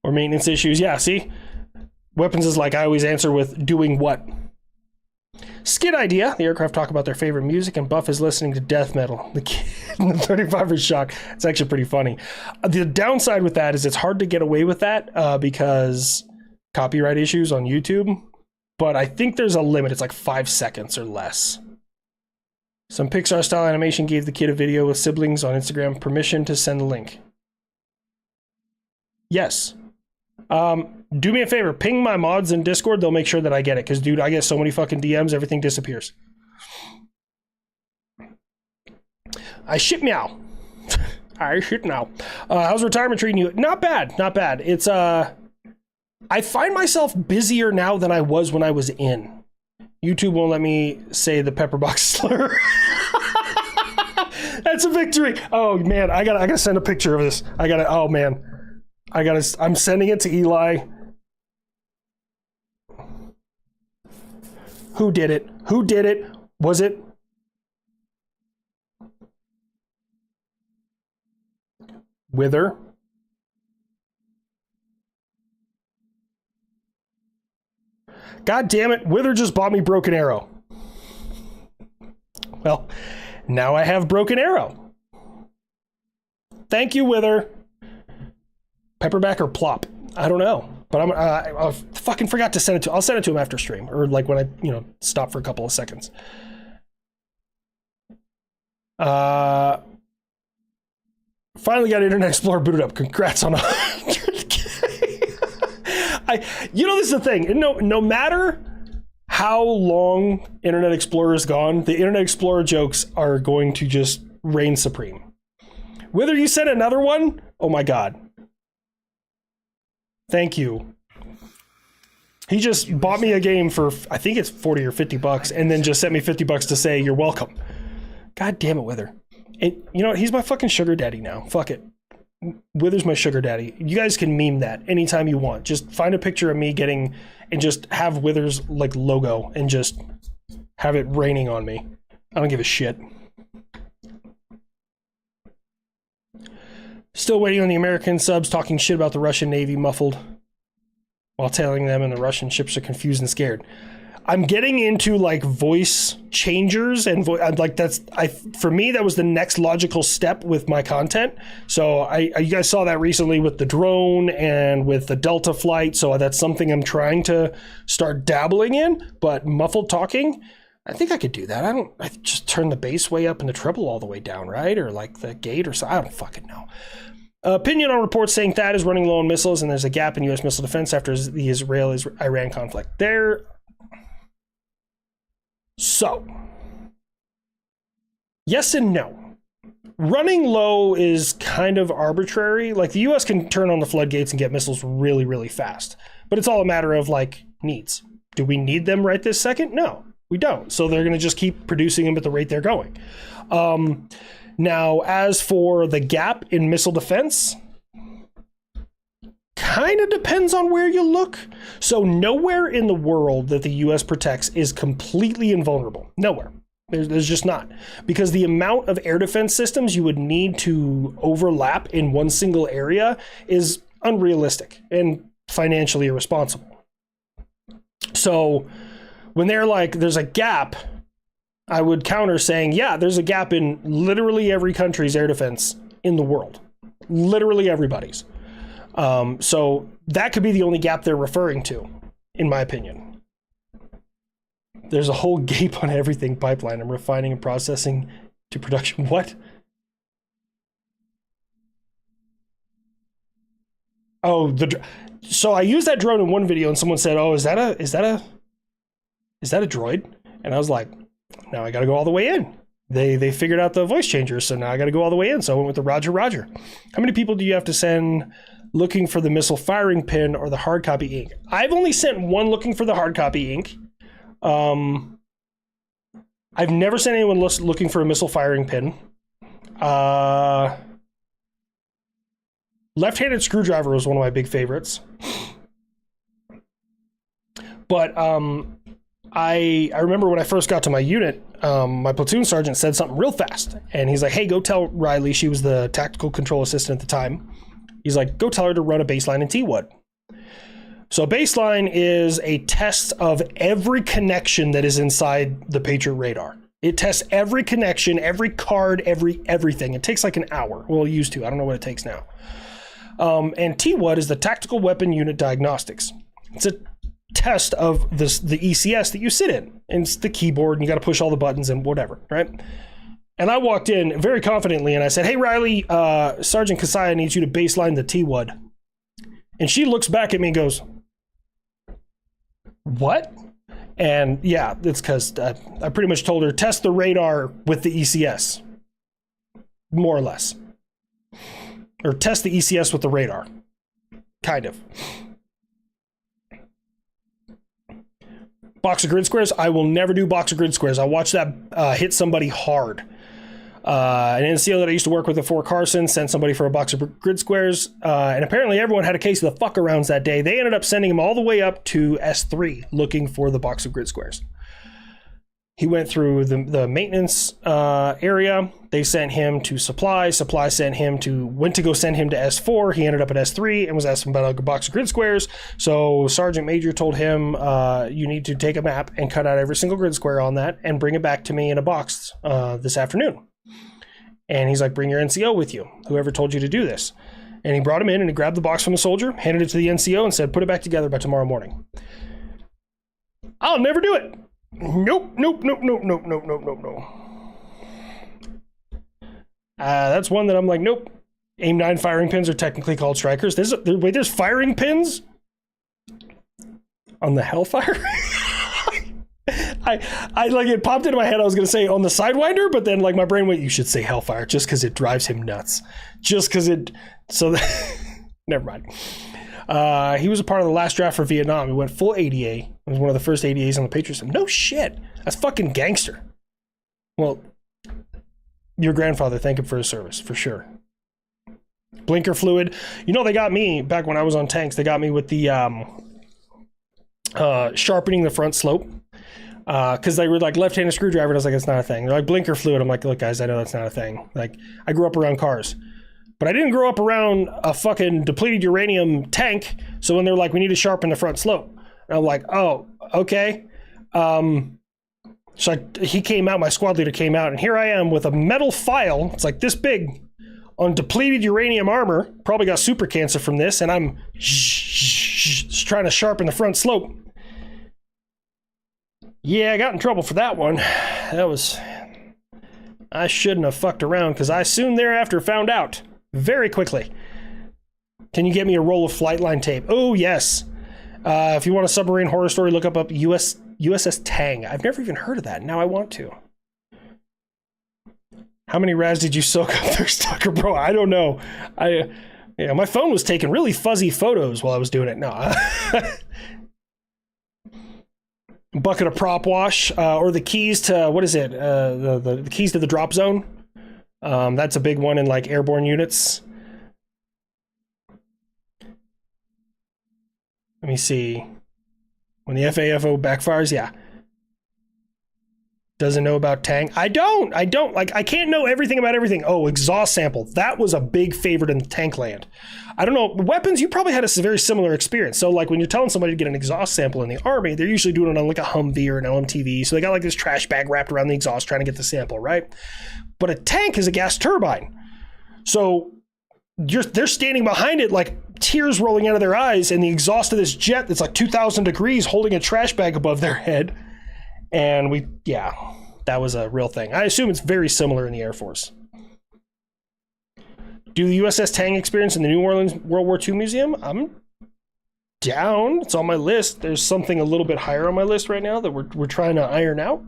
Or maintenance issues. Yeah, see? Weapons is like I always answer with doing what? Skid idea. The aircraft talk about their favorite music and Buff is listening to death metal. The kid in the 35 is shocked. It's actually pretty funny. The downside with that is it's hard to get away with that because copyright issues on YouTube. But I think there's a limit. It's like 5 seconds or less. Some Pixar style animation gave the kid a video with siblings on Instagram permission to send the link. Yes. Do me a favor, ping my mods in Discord, they'll make sure that I get it, because dude, I get so many fucking DMs, everything disappears. I shit meow. I shit now. How's retirement treating you? Not bad, not bad. It's I find myself busier now than I was when I was in. YouTube won't let me say the pepperbox slur. That's a victory. Oh man, I gotta send a picture of this. Oh man. I'm sending it to Eli. Who did it? Who did it? Was it? Wither? God damn it, Wither just bought me Broken Arrow. Well, now I have Broken Arrow. Thank you, Wither. Pepperback or Plop? I don't know. But I fucking forgot to send it to. I'll send it to him after stream, or like when I stop for a couple of seconds. Finally got Internet Explorer booted up. Congrats on 100K. This is the thing. No matter how long Internet Explorer is gone, the Internet Explorer jokes are going to just reign supreme. Whether you send another one, oh my god. Thank you. He just bought me a game for, I think it's 40 or 50 bucks, and then just sent me 50 bucks to say, you're welcome. God damn it, Wither. And you know what? He's my fucking sugar daddy now. Fuck it. Wither's my sugar daddy. You guys can meme that anytime you want. Just find a picture of me getting, and just have Wither's like logo, and just have it raining on me. I don't give a shit. Still waiting on the American subs talking shit about the Russian Navy muffled while telling them and the Russian ships are confused and scared. I'm getting into like voice changers and for me that was the next logical step with my content. So you guys saw that recently with the drone and with the Delta flight. So that's something I'm trying to start dabbling in. But muffled talking, I think I could do that. I just turn the bass way up and the treble all the way down, right? Or like the gate or so. I don't fucking know. Opinion on reports saying THAAD is running low on missiles and there's a gap in U.S. missile defense after the Israel-Iran conflict. So, yes and no. Running low is kind of arbitrary. Like the U.S. can turn on the floodgates and get missiles really, really fast. But it's all a matter of like needs. Do we need them right this second? No, we don't. So they're going to just keep producing them at the rate they're going. Now, as for the gap in missile defense, kind of depends on where you look. So nowhere in the world that the U.S. protects is completely invulnerable. Nowhere. There's just not. Because the amount of air defense systems you would need to overlap in one single area is unrealistic and financially irresponsible. So when they're like, there's a gap, I would counter saying, yeah, there's a gap in literally every country's air defense in the world. Literally everybody's. So that could be the only gap they're referring to, in my opinion. There's a whole gape on everything pipeline. I'm refining and processing to production. What? Oh, so I used that drone in one video and someone said, oh, is that a droid? And I was like, now I got to go all the way in. They figured out the voice changer, so now I got to go all the way in. So I went with the Roger. How many people do you have to send looking for the missile firing pin or the hard copy ink? I've only sent one looking for the hard copy ink. I've never sent anyone looking for a missile firing pin. Left-handed screwdriver was one of my big favorites. But I remember when I first got to my unit, my platoon sergeant said something real fast. And he's like, hey, go tell Riley, she was the tactical control assistant at the time. He's like, go tell her to run a baseline in T-Wood. So baseline is a test of every connection that is inside the Patriot radar. It tests every connection, every card, everything. It takes like an hour. Well, it used to. I don't know what it takes now. And T-Wood is the Tactical Weapon Unit Diagnostics. It's a test of the ECS that you sit in. And it's the keyboard, and you got to push all the buttons and whatever, right? And I walked in very confidently, and I said, hey, Riley, Sergeant Kasaya needs you to baseline the T-Wood. And she looks back at me and goes, what? And yeah, it's because I pretty much told her, test the radar with the ECS. More or less. Or test the ECS with the radar. Kind of. Box of grid squares? I will never do box of grid squares. I watched that hit somebody hard. An NCO that I used to work with at Fort Carson sent somebody for a box of grid squares, and apparently everyone had a case of the fuck-arounds that day. They ended up sending him all the way up to S3 looking for the box of grid squares. He went through the maintenance area. They sent him to supply. Supply went to go send him to S4. He ended up at S3 and was asking about a box of grid squares. So Sergeant Major told him, you need to take a map and cut out every single grid square on that and bring it back to me in a box this afternoon. And he's like, bring your NCO with you, whoever told you to do this. And he brought him in and he grabbed the box from the soldier, handed it to the NCO and said, put it back together by tomorrow morning. I'll never do it. Nope. That's one that I'm like, nope. Aim 9 firing pins are technically called strikers. There's firing pins on the Hellfire? I like, it popped into my head. I was going to say on the Sidewinder, but then like my brain went, you should say Hellfire just because it drives him nuts. Never mind. He was a part of the last draft for Vietnam. He went full ADA. He was one of the first ADAs on the Patriots. No shit. That's fucking gangster. Well, your grandfather, thank him for his service, for sure. Blinker fluid. You know, they got me back when I was on tanks. They got me with the sharpening the front slope. Because they were like left-handed screwdriver. And I was like, it's not a thing. They're like blinker fluid. I'm like, look, guys, I know that's not a thing. Like, I grew up around cars. But I didn't grow up around a fucking depleted uranium tank. So when they're like, we need to sharpen the front slope. And I'm like, oh, okay. He came out, my squad leader came out, and here I am with a metal file. It's like this big on depleted uranium armor. Probably got super cancer from this. And I'm trying to sharpen the front slope. Yeah, I got in trouble for that one. I shouldn't have fucked around because I soon thereafter found out very quickly. Can you get me a roll of flight line tape? Oh, yes. If you want a submarine horror story, look up USS Tang. I've never even heard of that. Now I want to. How many rads did you soak up there, Stucker? Bro, I don't know. My phone was taking really fuzzy photos while I was doing it. No. Bucket of prop wash, or the keys to, what is it? The keys to the drop zone. That's a big one in like airborne units. Let me see. When the FAFO backfires, yeah. Doesn't know about Tang. I don't. Like, I can't know everything about everything. Oh, exhaust sample. That was a big favorite in tank land. I don't know. Weapons, you probably had a very similar experience. So, like, when you're telling somebody to get an exhaust sample in the Army, they're usually doing it on, like, a Humvee or an LMTV. So they got, like, this trash bag wrapped around the exhaust trying to get the sample, right? But a tank is a gas turbine. So they're standing behind it, like, tears rolling out of their eyes, and the exhaust of this jet that's, like, 2,000 degrees holding a trash bag above their head. And that was a real thing. I assume it's very similar in the Air Force. Do the USS Tang experience in the New Orleans World War II Museum? I'm down. It's on my list. There's something a little bit higher on my list right now that we're trying to iron out.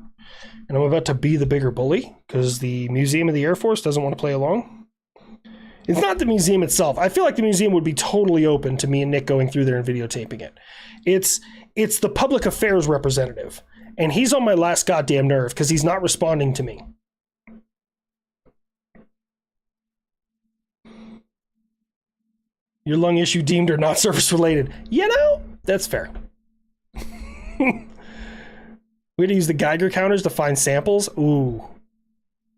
And I'm about to be the bigger bully because the Museum of the Air Force doesn't want to play along. It's not the museum itself. I feel like the museum would be totally open to me and Nick going through there and videotaping it. It's the public affairs representative. And he's on my last goddamn nerve because he's not responding to me. Your lung issue deemed or not service related. You know, that's fair. We had to use the Geiger counters to find samples. Ooh.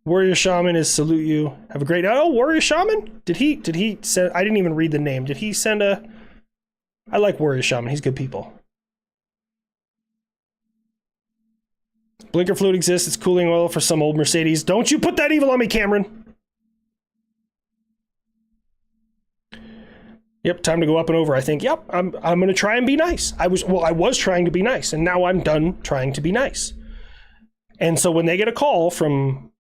Warrior Shaman is salute you. Have a great... Oh, Warrior Shaman? Did he send... I didn't even read the name. Did he send a... I like Warrior Shaman. He's good people. Blinker fluid exists. It's cooling oil for some old Mercedes. Don't you put that evil on me, Cameron. Yep, time to go up and over. I think, yep, I'm going to try and be nice. I was trying to be nice, and now I'm done trying to be nice. And so when they get a call from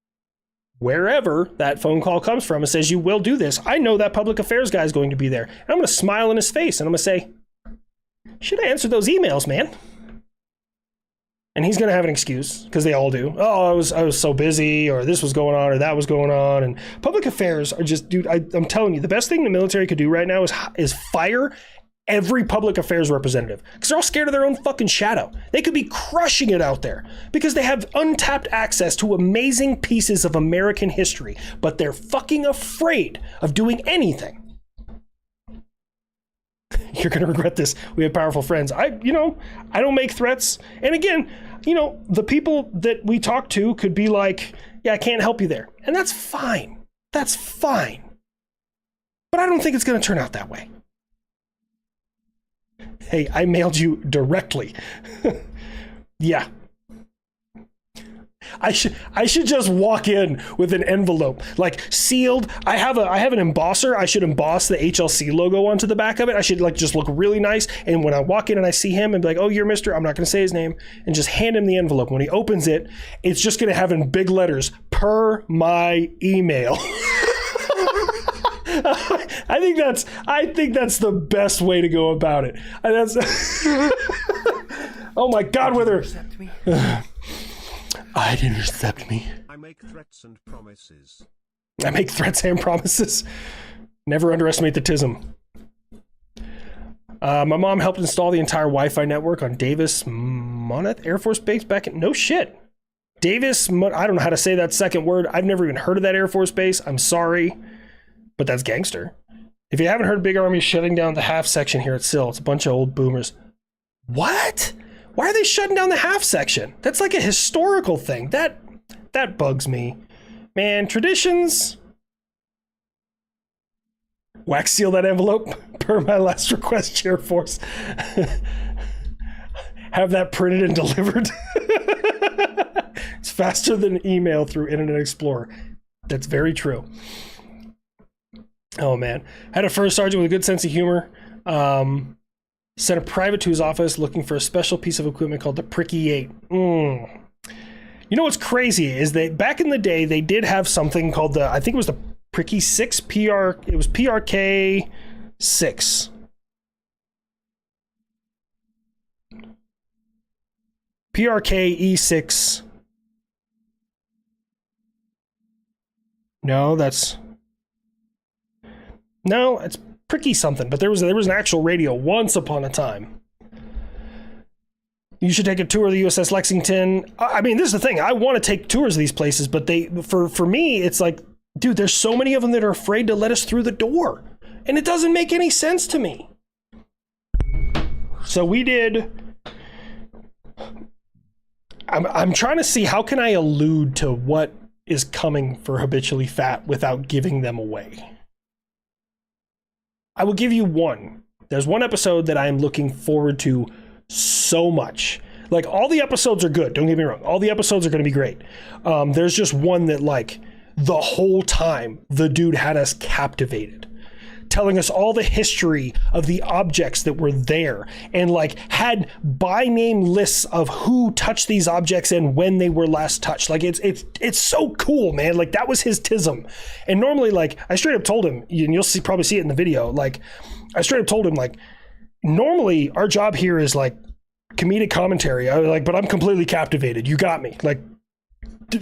wherever that phone call comes from and says, you will do this, I know that public affairs guy is going to be there. And I'm going to smile in his face, and I'm going to say, should I answer those emails, man? And he's going to have an excuse, because they all do. Oh, I was so busy, or this was going on, or that was going on. And public affairs are just, dude, I'm telling you, the best thing the military could do right now is fire every public affairs representative, because they're all scared of their own fucking shadow. They could be crushing it out there, because they have untapped access to amazing pieces of American history, but they're fucking afraid of doing anything. You're going to regret this. We have powerful friends. I don't make threats. And again, the people that we talk to could be like, yeah, I can't help you there. And that's fine. That's fine. But I don't think it's going to turn out that way. Hey, I mailed you directly. Yeah. I should just walk in with an envelope, like sealed. I have an embosser. I should emboss the HLC logo onto the back of it. I should like just look really nice. And when I walk in and I see him and be like, "Oh, you're Mr." I'm not going to say his name, and just hand him the envelope. When he opens it, it's just going to have in big letters, "Per my email." I think that's the best way to go about it. And that's oh my God, whether I'd intercept me. I make threats and promises. I make threats and promises. Never underestimate the TISM. My mom helped install the entire Wi-Fi network on Davis Moneth Air Force Base back in... No shit. Davis... I don't know how to say that second word. I've never even heard of that Air Force Base. I'm sorry. But that's gangster. If you haven't heard, Big Army is shutting down the half section here at SIL. It's a bunch of old boomers. What? Why are they shutting down the half section? That's like a historical thing. That bugs me. Man, traditions. Wax seal that envelope per my last request, Air Force. Have that printed and delivered. It's faster than email through Internet Explorer. That's very true. Oh man, had a first sergeant with a good sense of humor. Sent a private to his office looking for a special piece of equipment called the Pricky 8. You know what's crazy is that back in the day they did have something called I think it was the Pricky 6 it was PRK 6. PRK E6. No, it's Pricky something, but there was an actual radio once upon a time. You should take a tour of the USS Lexington. I mean, this is the thing. I want to take tours of these places, but for me, it's like, dude, there's so many of them that are afraid to let us through the door, and it doesn't make any sense to me. So we did. I'm trying to see how can I allude to what is coming for Habitually Fat without giving them away. I will give you one. There's one episode that I am looking forward to so much. Like, all the episodes are good. Don't get me wrong. All the episodes are going to be great. There's just one that, like, the whole time, the dude had us captivated. Telling us all the history of the objects that were there. And, like, had by name lists of who touched these objects and when they were last touched. Like, it's so cool, man. Like, that was his tism. And normally, like, I straight up told him, and you'll probably see it in the video, like, I straight up told him, like, normally our job here is, like, comedic commentary. I was like, but I'm completely captivated. You got me. Like,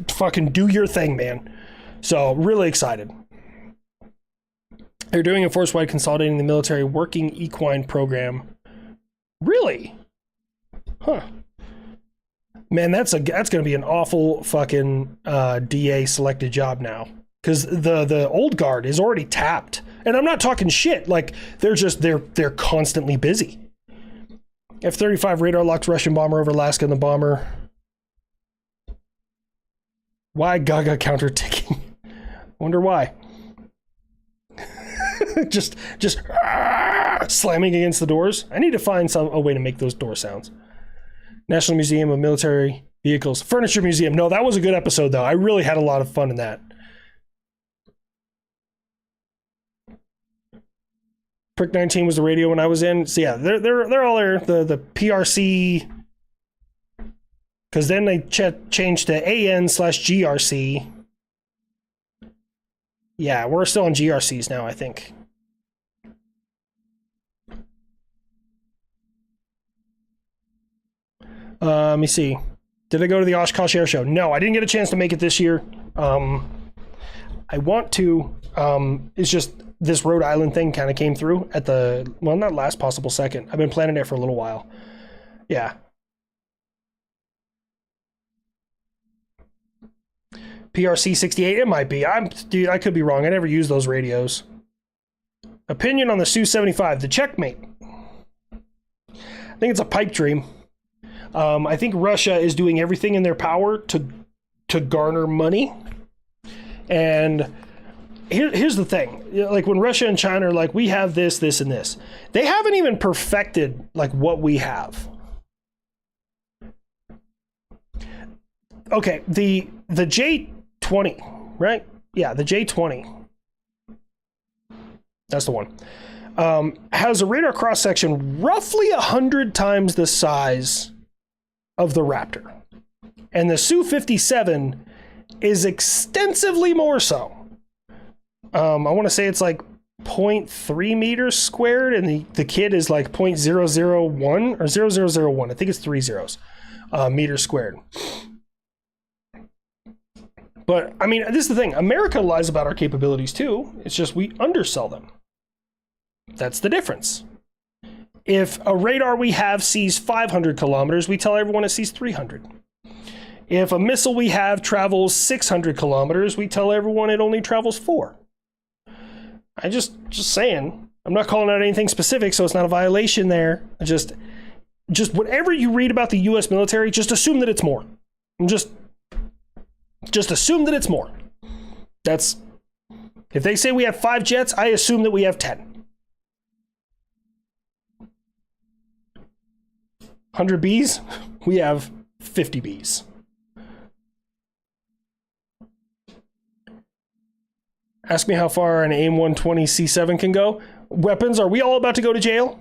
fucking do your thing, man. So, really excited. They're doing a force-wide consolidating the military working equine program. Really? Huh. Man, that's going to be an awful fucking DA selected job now. Because the old guard is already tapped. And I'm not talking shit. Like, they're constantly busy. F-35 radar locks Russian bomber over Alaska and the bomber. Why Gaga counter ticking? Wonder why. just slamming against the doors. I need to find a way to make those door sounds. National Museum of Military Vehicles. Furniture Museum. No, that was a good episode, though. I really had a lot of fun in that. Prick 19 was the radio when I was in. So yeah, they're all there. The PRC, because then they changed to AN/GRC. Yeah, we're still on GRCs now, I think. Let me see. Did I go to the Oshkosh Air Show? No, I didn't get a chance to make it this year. I want to. It's just this Rhode Island thing kind of came through at the, well, not last possible second. I've been planning it for a little while. Yeah. PRC 68, it might be. Dude, I could be wrong. I never use those radios. Opinion on the Su-75, the Checkmate. I think it's a pipe dream. I think Russia is doing everything in their power to garner money. And here's the thing. Like, when Russia and China are like, we have this, this, and this. They haven't even perfected, like, what we have. okay, the J-20, right? Yeah, the J-20. That's the one. Has a radar cross-section roughly 100 times the size of the Raptor. And the Su-57 is extensively more so. I want to say it's like 0.3 meters squared, and the kid is like 0.001 or 0001. I think it's 3 zeros meters squared. But I mean, this is the thing. America lies about our capabilities too. It's just we undersell them. That's the difference. If a radar we have sees 500 kilometers, we tell everyone it sees 300. If a missile we have travels 600 kilometers, we tell everyone it only travels 4. I just saying. I'm not calling out anything specific, so it's not a violation there. Just whatever you read about the U.S. military, just assume that it's more. Just assume that it's more. That's, if they say we have 5 jets, I assume that we have 10. 100 Bs, we have 50 Bs. Ask me how far an AIM-120 C7 can go. Weapons, are we all about to go to jail?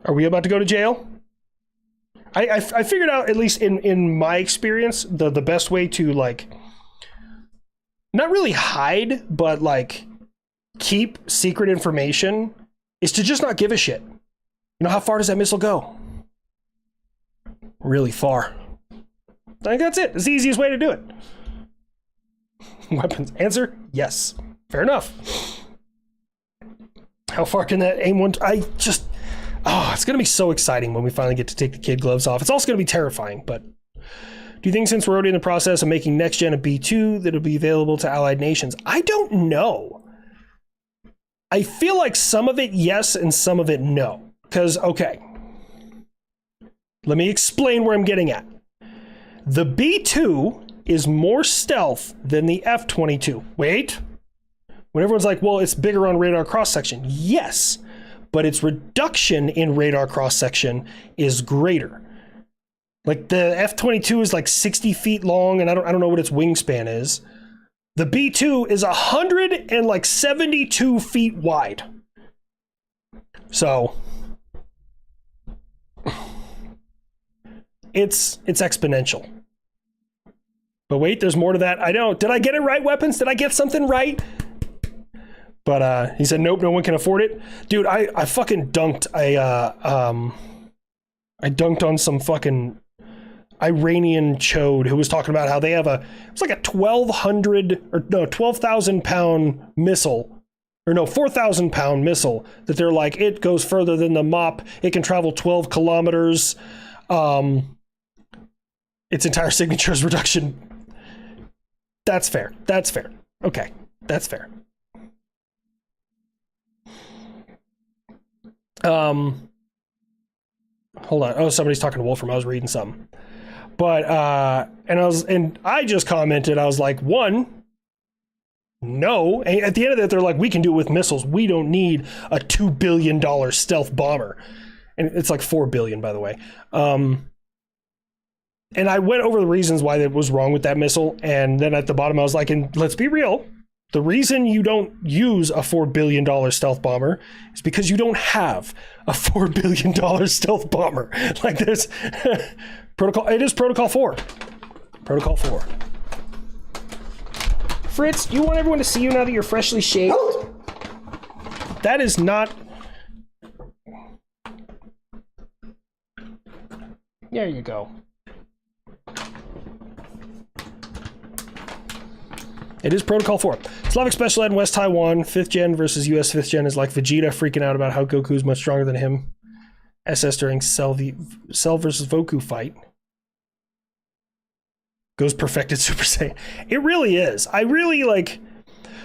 Are we about to go to jail? I figured out, at least in my experience, the best way to, like, not really hide, but, like, keep secret information is to just not give a shit. You know, how far does that missile go? Really far. I think that's it. It's the easiest way to do it. Weapons. Answer, yes. Fair enough. How far can that AIM-1... it's going to be so exciting when we finally get to take the kid gloves off. It's also going to be terrifying, but... Do you think since we're already in the process of making next gen a B2 that it'll be available to allied nations? I don't know. I feel like some of it yes and some of it no. Because, okay, let me explain where I'm getting at. The B2 is more stealth than the F-22. Wait. When everyone's like, well, it's bigger on radar cross-section. Yes, but its reduction in radar cross-section is greater. Like, the F-22 is like 60 feet long, and I don't know what its wingspan is. The B2 is 172 feet wide. So... It's exponential. But wait, there's more to that. I don't. Did I get it right, Weapons? Did I get something right? But he said, nope, no one can afford it. Dude, I fucking dunked. I dunked on some fucking Iranian chode who was talking about how they have it's like a 12,000 pound missile. Or no, 4,000 pound missile that they're like, it goes further than the MOP. It can travel 12 kilometers. Its entire signature's reduction. That's fair. That's fair. Okay, that's fair. Hold on. Oh, somebody's talking to Wolfram. I was reading something. But and I just commented, I was like, one, no. And at the end of that, they're like, we can do it with missiles. We don't need a $2 billion stealth bomber. And it's like 4 billion, by the way. And I went over the reasons why that was wrong with that missile. And then at the bottom, I was like, and let's be real. The reason you don't use a $4 billion stealth bomber is because you don't have a $4 billion stealth bomber. Like this protocol. It is protocol 4. Protocol 4. Fritz, you want everyone to see you now that you're freshly shaved? That is not... There you go. It is Protocol 4. Slavic Special Ed in West Taiwan, 5th gen versus US 5th gen is like Vegeta freaking out about how Goku is much stronger than him. SS during Cell versus Voku fight. Goes perfected Super Saiyan. It really is. I really like...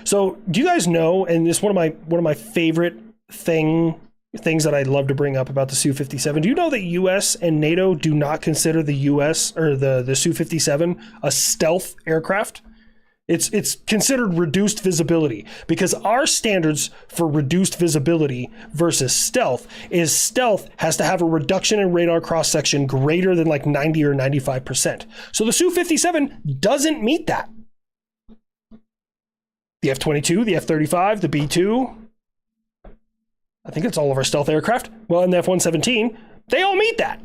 So, do you guys know, and this is one of my favorite things that I'd love to bring up about the Su-57. Do you know that US and NATO do not consider the US or the Su-57 a stealth aircraft? It's considered reduced visibility because our standards for reduced visibility versus stealth is stealth has to have a reduction in radar cross section greater than like 90 or 95%. So the Su-57 doesn't meet that. The F-22, the F-35, the B-2, I think it's all of our stealth aircraft. Well, and the F-117, they all meet that.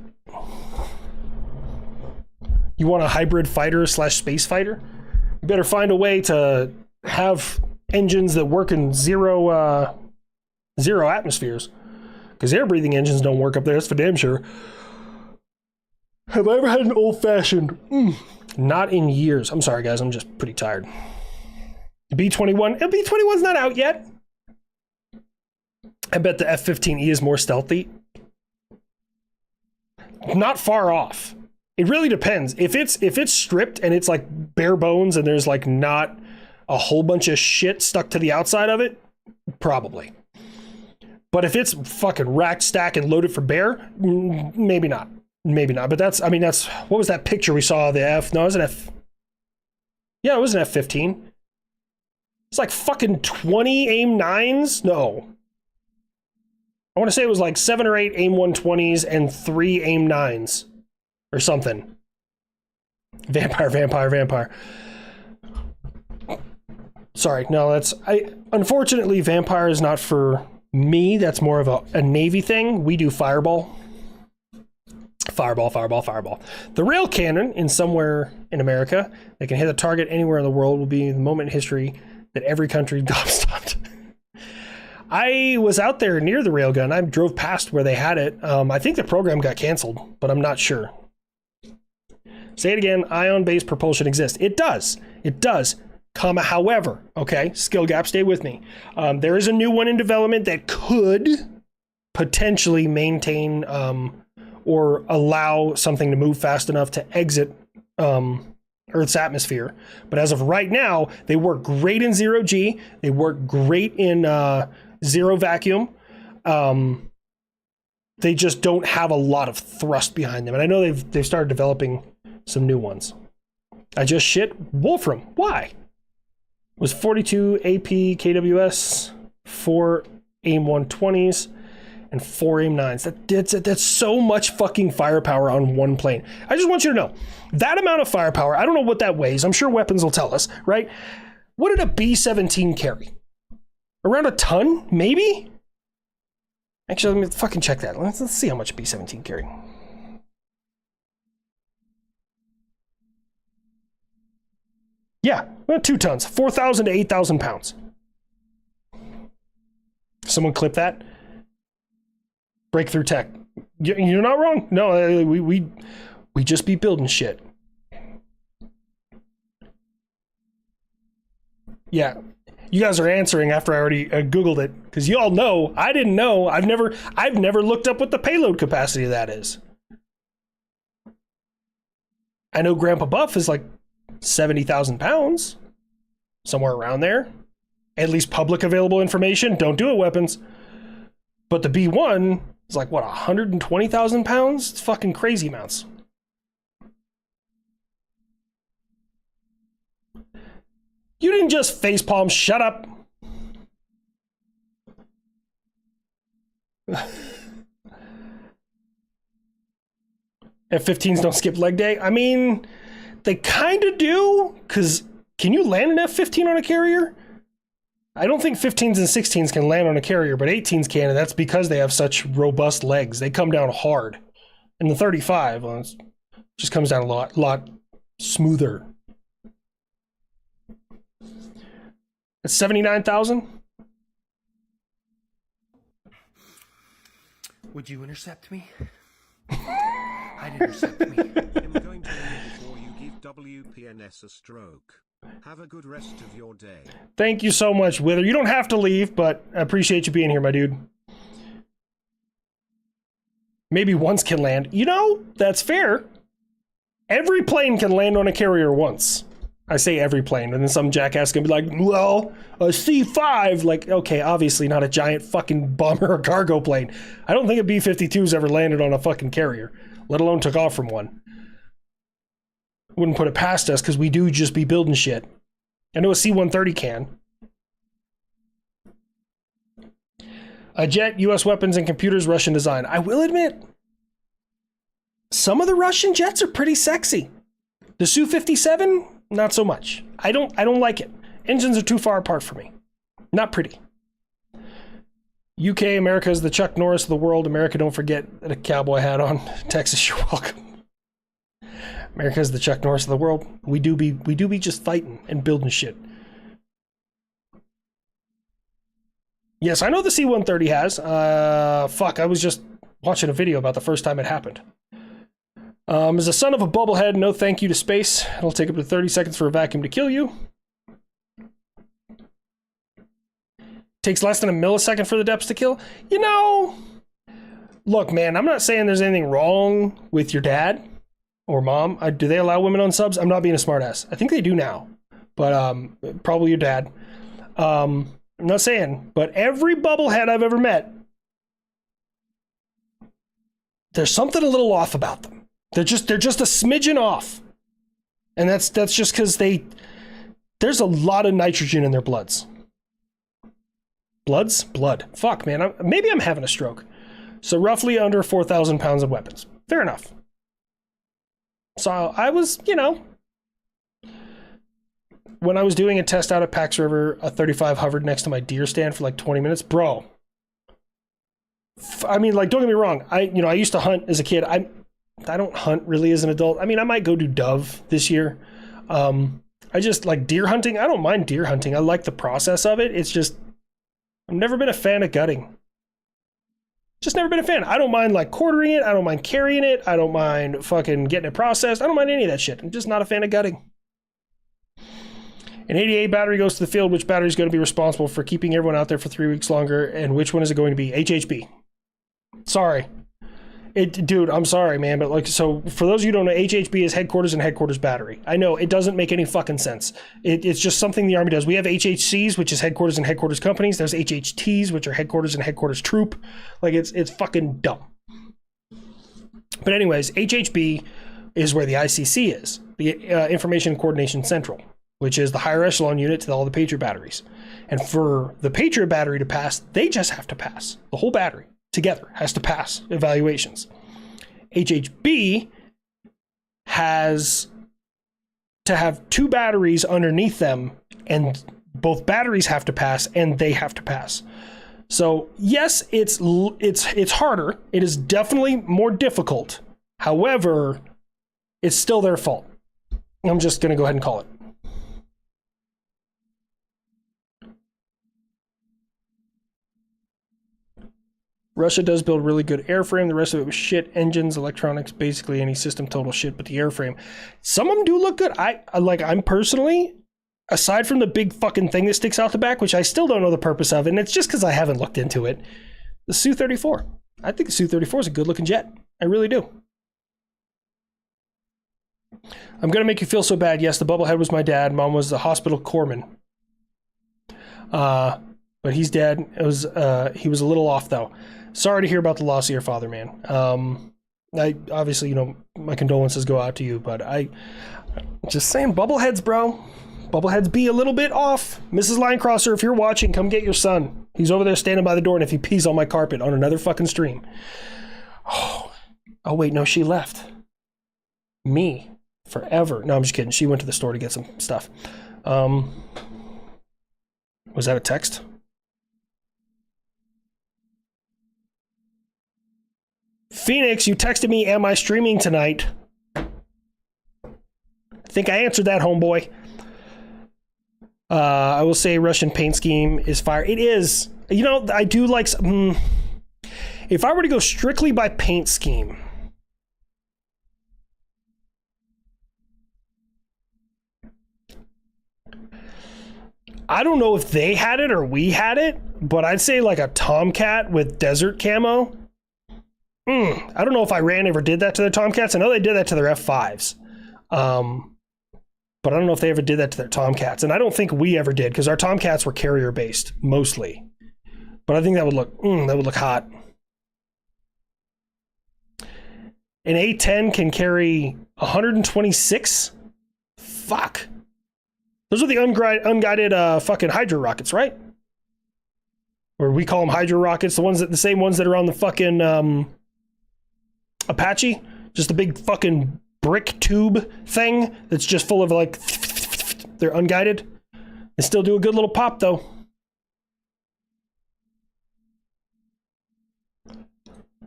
You want a hybrid fighter / space fighter? You better find a way to have engines that work in zero atmospheres. Because air-breathing engines don't work up there, that's for damn sure. Have I ever had an old-fashioned? Not in years. I'm sorry, guys, I'm just pretty tired. The B-21, B-21's not out yet. I bet the F-15E is more stealthy. Not far off. It really depends. If it's stripped and it's like bare bones and there's like not a whole bunch of shit stuck to the outside of it, probably. But if it's fucking racked, stacked, and loaded for bear, maybe not. Maybe not. But that's what was that picture we saw of the F? No, it was an F. Yeah, it was an F-15. It's like fucking 20 AIM-9s? No. I want to say it was like 7 or 8 AIM-120s and 3 AIM-9s. Or something. Vampire. Sorry, no, unfortunately, Vampire is not for me. That's more of a Navy thing. We do Fireball. Fireball. The rail cannon in somewhere in America that can hit a target anywhere in the world will be the moment in history that every country gobstopped. I was out there near the railgun. I drove past where they had it. I think the program got canceled, but I'm not sure. Say it again, ion-based propulsion exists. It does, comma, however, okay, skill gap, stay with me. There is a new one in development that could potentially maintain or allow something to move fast enough to exit Earth's atmosphere. But as of right now, they work great in zero G, they work great in zero vacuum. They just don't have a lot of thrust behind them. And I know they've started developing some new ones. I just shit Wolfram. Why? It was 42 AP KWS, 4 AIM-120s, and 4 AIM-9s. That's so much fucking firepower on one plane. I just want you to know, that amount of firepower, I don't know what that weighs. I'm sure weapons will tell us, right? What did a B-17 carry? Around a ton, maybe? Actually, let me fucking check that. Let's see how much a B-17 carried. Yeah, 2 tons, 4,000 to 8,000 pounds. Someone clip that. Breakthrough tech. You're not wrong. No, we just be building shit. Yeah, you guys are answering after I already Googled it because you all know I didn't know. I've never looked up what the payload capacity of that is. I know Grandpa Buff is like 70,000 pounds, somewhere around there. At least public available information. Don't do it, weapons. But the B1 is like, what, 120,000 pounds? It's fucking crazy amounts. You didn't just facepalm, shut up. F-15s don't skip leg day. I mean, they kind of do, because can you land an F-15 on a carrier? I don't think 15s and 16s can land on a carrier, but 18s can, and that's because they have such robust legs. They come down hard. And the 35, well, it just comes down a lot smoother. It's 79,000? Would you intercept me? I'd intercept me. I'm going to leave before you give WPNS a stroke. Have a good rest of your day. Thank you so much, Wither. You don't have to leave, but I appreciate you being here, my dude. Maybe once can land. You know, that's fair. Every plane can land on a carrier once. I say every plane, and then some jackass can be like, well, a C-5. Like, okay, obviously not a giant fucking bomber or cargo plane. I don't think a B-52's ever landed on a fucking carrier, let alone took off from one. Wouldn't put it past us, because we do just be building shit. I know a C-130 can. A jet, U.S. weapons, and computers, Russian design. I will admit, some of the Russian jets are pretty sexy. The Su-57, not so much. I don't like it. Engines are too far apart for me. Not pretty. UK, America is the Chuck Norris of the world. America, don't forget a cowboy hat on. Texas, you're welcome. America is the Chuck Norris of the world. We do be just fighting and building shit. Yes, I know the C-130 has. Fuck, I was just watching a video about the first time it happened. As a son of a bubblehead, no thank you to space. It'll take up to 30 seconds for a vacuum to kill you. Takes less than a millisecond for the depths to kill. You know, look, man, I'm not saying there's anything wrong with your dad or mom. Do they allow women on subs? I'm not being a smartass. I think they do now, but probably your dad. I'm not saying, but every bubblehead I've ever met, there's something a little off about them. They're just a smidgen off, and that's just because there's a lot of nitrogen in their bloods. Blood. Fuck, man. Maybe I'm having a stroke. So roughly under 4,000 pounds of weapons. Fair enough. So I was, when I was doing a test out at Pax River, a 35 hovered next to my deer stand for like 20 minutes. Bro. I mean, like, don't get me wrong. I used to hunt as a kid. I don't hunt really as an adult. I mean, I might go do dove this year. I just like deer hunting. I don't mind deer hunting. I like the process of it. It's just, I've never been a fan of gutting. Just never been a fan. I don't mind like quartering it. I don't mind carrying it. I don't mind fucking getting it processed. I don't mind any of that shit. I'm just not a fan of gutting. An 88 battery goes to the field. Which battery is going to be responsible for keeping everyone out there for 3 weeks longer? And which one is it going to be? HHB. Sorry. Dude, I'm sorry, man, but like, so for those of you who don't know, HHB is headquarters and headquarters battery. I know it doesn't make any fucking sense. It's just something the Army does. We have HHCs, which is headquarters and headquarters companies. There's HHTs, which are headquarters and headquarters troop. Like, it's fucking dumb. But anyways, HHB is where the ICC is, the Information Coordination Central, which is the higher echelon unit to all the Patriot batteries. And for the Patriot battery to pass, they just have to pass. The whole battery together has to pass evaluations. HHB has to have 2 batteries underneath them, and both batteries have to pass, and they have to pass. So yes, it's harder. It is definitely more difficult. However, it's still their fault. I'm just going to go ahead and call it. Russia does build really good airframe. The rest of it was shit. Engines, electronics, basically any system, total shit. But the airframe, some of them do look good. I'm personally, aside from the big fucking thing that sticks out the back, which I still don't know the purpose of, and it's just because I haven't looked into it. The Su-34. I think the Su-34 is a good looking jet. I really do. I'm gonna make you feel so bad. Yes, the bubblehead was my dad. Mom was the hospital corpsman. But he's dead. He was a little off though. Sorry to hear about the loss of your father, man. I obviously, my condolences go out to you, but just saying, bubbleheads, bro. Bubbleheads be a little bit off. Mrs. Linecrosser, if you're watching, come get your son. He's over there standing by the door, and if he pees on my carpet on another fucking stream. Oh wait, no, she left. Me. Forever. No, I'm just kidding. She went to the store to get some stuff. Was that a text? Phoenix, you texted me, am I streaming tonight? I think I answered that, homeboy. I will say Russian paint scheme is fire. It is. I do like... if I were to go strictly by paint scheme... I don't know if they had it or we had it, but I'd say like a Tomcat with desert camo. I don't know if Iran ever did that to their Tomcats. I know they did that to their F5s. But I don't know if they ever did that to their Tomcats. And I don't think we ever did, because our Tomcats were carrier based mostly. But I think that would look hot. An A10 can carry 126? Fuck. Those are the unguided fucking Hydra rockets, right? Or we call them Hydra rockets, the same ones that are on the fucking Apache. Just a big fucking brick tube thing that's just full of like, they're unguided. They still do a good little pop though.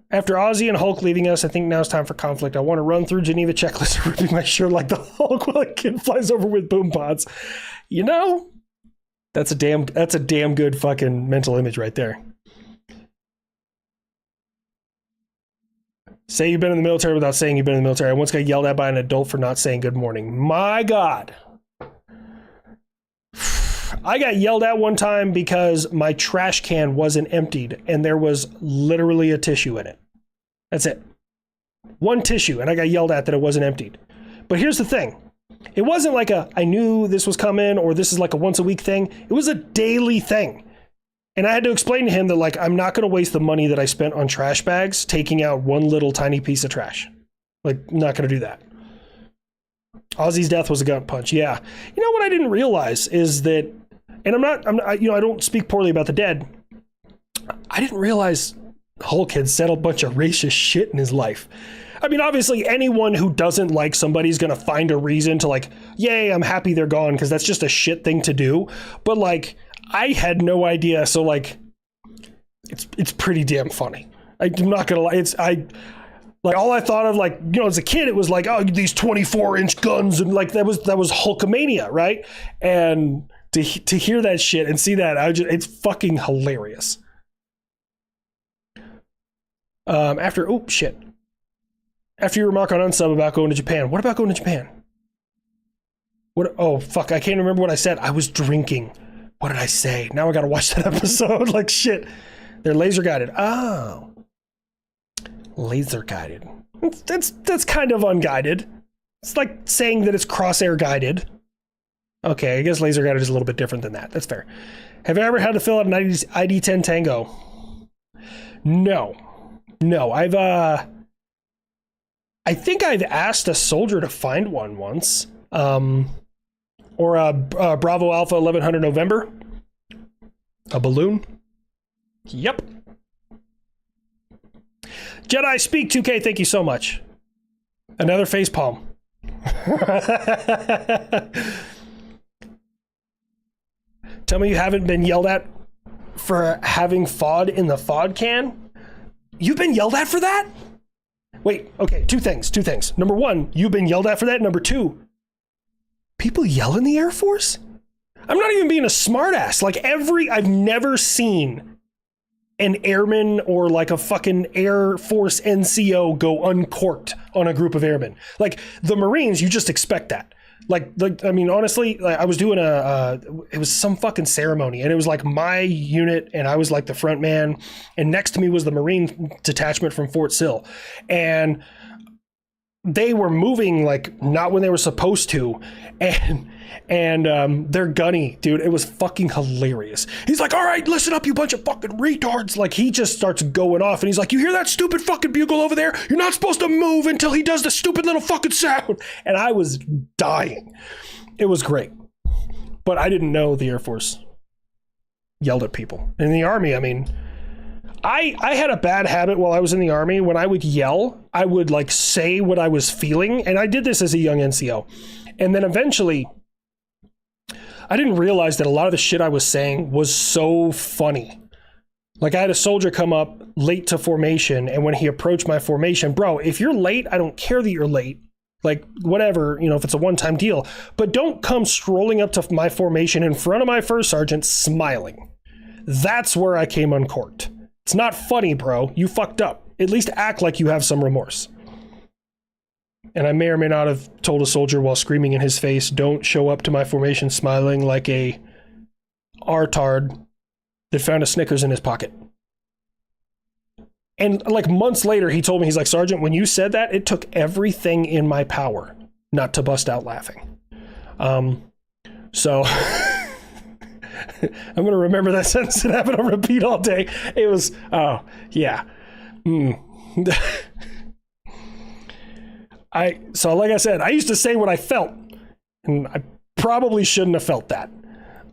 After Ozzy and Hulk leaving us, I think now it's time for conflict. I want to run through Geneva checklist, ripping my shirt like the Hulk while a kid flies over with boom pods. You know, that's a damn good fucking mental image right there. Say you've been in the military without saying you've been in the military. I once got yelled at by an adult for not saying good morning. My God. I got yelled at one time because my trash can wasn't emptied and there was literally a tissue in it. That's it. One tissue, and I got yelled at that it wasn't emptied. But here's the thing. It wasn't like I knew this was coming or this is like a once a week thing. It was a daily thing. And I had to explain to him that like, I'm not going to waste the money that I spent on trash bags taking out one little tiny piece of trash. Like, I'm not going to do that. Ozzy's death was a gut punch. Yeah. You know what I didn't realize is that, and I'm not, you know, I don't speak poorly about the dead. I didn't realize Hulk had said a bunch of racist shit in his life. I mean, obviously anyone who doesn't like somebody is going to find a reason to like, yay, I'm happy they're gone, because that's just a shit thing to do. But like, I had no idea. So like, it's pretty damn funny. I'm not going to lie. Like all I thought of, like, you know, as a kid, it was like, oh, these 24-inch guns. And like, that was Hulkamania. Right. And to hear that shit and see that, it's fucking hilarious. After your remark on Unsub about going to Japan, what about going to Japan? What? Oh, fuck. I can't remember what I said. I was drinking. What did I say? Now I got to watch that episode. Like, shit. They're laser guided. Oh. Laser guided. That's kind of unguided. It's like saying that it's crosshair guided. Okay, I guess laser guided is a little bit different than that. That's fair. Have you ever had to fill out an ID-10 Tango? No. I think I've asked a soldier to find one once. Or a Bravo Alpha 1100 November. A balloon. Yep. Jedi Speak 2K, thank you so much. Another face palm. Tell me you haven't been yelled at for having FOD in the FOD can? You've been yelled at for that? Wait, okay, two things. Number one, you've been yelled at for that. Number two, people yell in the Air Force? I'm not even being a smartass. Like I've never seen an airman or like a fucking Air Force NCO go uncorked on a group of airmen. Like the Marines, you just expect that. Like I mean, honestly, like I was doing it was some fucking ceremony, and it was like my unit, and I was like the front man, and next to me was the Marine detachment from Fort Sill, and they were moving like not when they were supposed to, and they're gunny, dude. It was fucking hilarious. He's like, all right, listen up, you bunch of fucking retards. Like he just starts going off, and he's like, you hear that stupid fucking bugle over there? You're not supposed to move until he does the stupid little fucking sound. And I was dying. It was great. But I didn't know the Air Force yelled at people. In the Army, I mean, I had a bad habit while I was in the Army. When I would yell, I would like say what I was feeling. And I did this as a young NCO. And then eventually, I didn't realize that a lot of the shit I was saying was so funny. Like I had a soldier come up late to formation, and when he approached my formation, bro, if you're late, I don't care that you're late. Like whatever, you know, if it's a one-time deal, but don't come strolling up to my formation in front of my first sergeant smiling. That's where I came uncorked. It's not funny, bro. You fucked up. At least act like you have some remorse. And I may or may not have told a soldier while screaming in his face, don't show up to my formation smiling like a artard that found a Snickers in his pocket. And like months later, he told me, he's like, Sergeant, when you said that, it took everything in my power not to bust out laughing. So I'm going to remember that sentence and have it on repeat all day. It was, oh, yeah. So like I said, I used to say what I felt, and I probably shouldn't have felt that.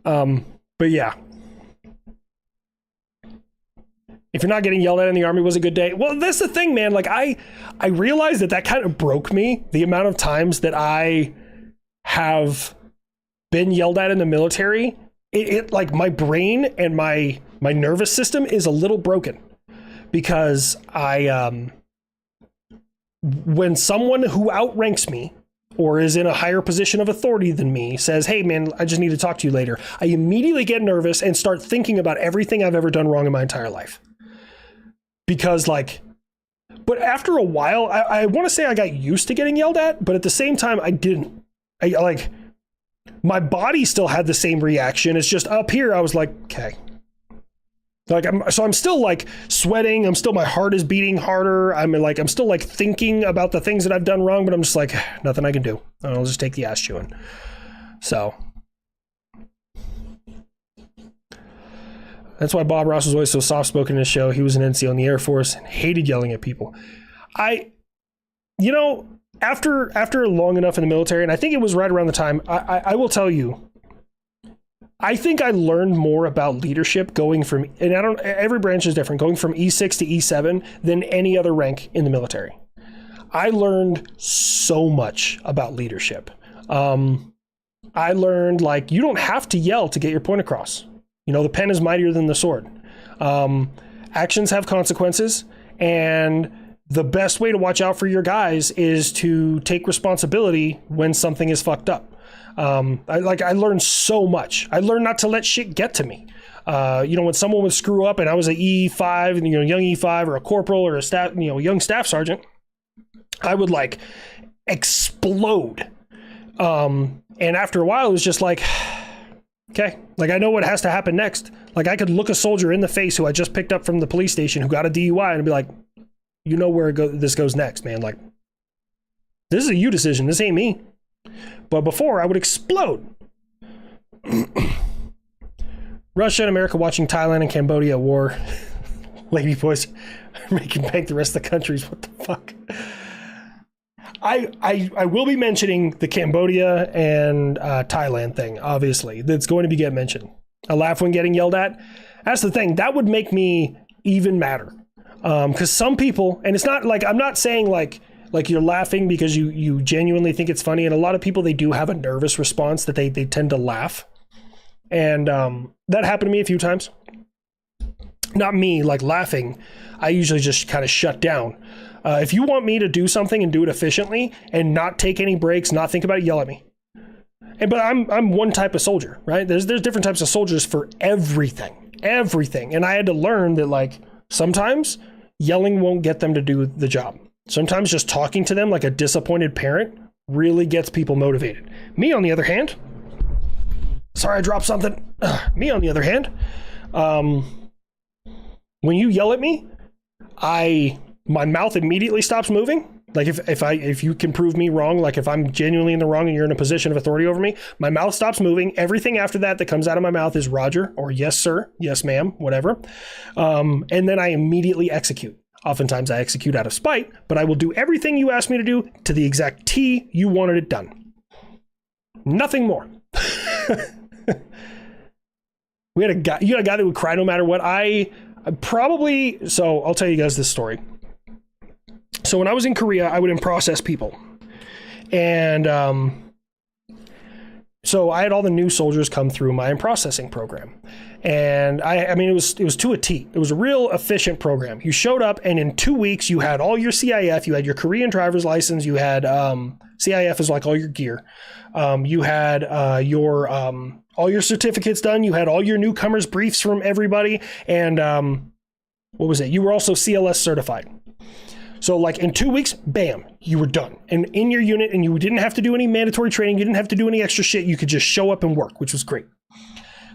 But yeah. If you're not getting yelled at in the Army, was a good day. Well, that's the thing, man. Like I realized that kind of broke me. The amount of times that I have been yelled at in the military, it like my brain and my nervous system is a little broken, because when someone who outranks me or is in a higher position of authority than me says, hey man, I just need to talk to you later, I immediately get nervous and start thinking about everything I've ever done wrong in my entire life. Because but after a while, I want to say I got used to getting yelled at, but at the same time, I didn't. My body still had the same reaction. It's just up here, I was like, okay. Like, I'm still like sweating. My heart is beating harder. I'm still like thinking about the things that I've done wrong, but I'm just like, nothing I can do. I'll just take the ass chewing. So that's why Bob Ross was always so soft-spoken in his show. He was an NCO in the Air Force and hated yelling at people. After long enough in the military, and I think it was right around the time, I will tell you, I think I learned more about leadership going from, and every branch is different, going from E6 to E7 than any other rank in the military. I learned so much about leadership. I learned, like, you don't have to yell to get your point across. The pen is mightier than the sword. Actions have consequences, and the best way to watch out for your guys is to take responsibility when something is fucked up. I learned so much. I learned not to let shit get to me. When someone would screw up and I was an E5, young E5 or a corporal or a staff, young staff sergeant, I would like explode. And after a while, it was just like, okay, like I know what has to happen next. Like I could look a soldier in the face who I just picked up from the police station who got a DUI and be like, you know where this goes next, man. Like, this is a you decision. This ain't me. But before, I would explode. Russia and America watching Thailand and Cambodia at war. Lady boys are making bank the rest of the countries. What the fuck? I will be mentioning the Cambodia and Thailand thing, obviously. That's going to be getting mentioned. I laugh when getting yelled at. That's the thing. That would make me even madder. Because some people, and it's not like, I'm not saying like you're laughing because you genuinely think it's funny. And a lot of people, they do have a nervous response that they tend to laugh. And that happened to me a few times. Not me like laughing. I usually just kind of shut down. If you want me to do something and do it efficiently and not take any breaks, not think about it, yell at me. But I'm one type of soldier, right? There's different types of soldiers for everything. And I had to learn that, like, sometimes yelling won't get them to do the job. Sometimes just talking to them like a disappointed parent really gets people motivated. Me, on the other hand, sorry, I dropped something. Me, on the other hand, when you yell at me, my mouth immediately stops moving. Like if you can prove me wrong, like if I'm genuinely in the wrong and you're in a position of authority over me, my mouth stops moving. Everything after that comes out of my mouth is Roger or yes, sir, yes, ma'am, whatever. And then I immediately execute. Oftentimes I execute out of spite, but I will do everything you asked me to do to the exact T you wanted it done. Nothing more. You had a guy that would cry no matter what. So I'll tell you guys this story. So when I was in Korea, I would in-process people. And so I had all the new soldiers come through my in-processing program. And I mean, it was to a T. It was a real efficient program. You showed up and in 2 weeks you had all your CIF, you had your Korean driver's license, you had CIF is like all your gear. You had all your certificates done, you had all your newcomers briefs from everybody, and what was it? You were also CLS certified. So like in 2 weeks, bam, you were done. And in your unit, and you didn't have to do any mandatory training. You didn't have to do any extra shit. You could just show up and work, which was great.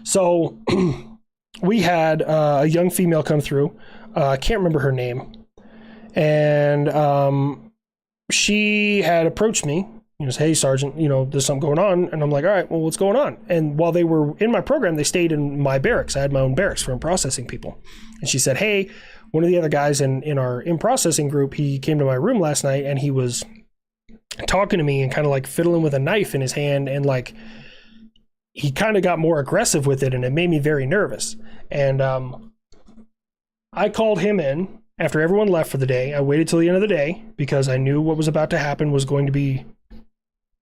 So we had a young female come through. I can't remember her name. And she had approached me. Hey, Sergeant, there's something going on. And I'm like, all right, well, what's going on? And while they were in my program, they stayed in my barracks. I had my own barracks for processing people. And she said, hey, one of the other guys in our in-processing group, he came to my room last night and he was talking to me and kind of like fiddling with a knife in his hand. And like, he kind of got more aggressive with it, and it made me very nervous. And I called him in after everyone left for the day. I waited till the end of the day because I knew what was about to happen was going to be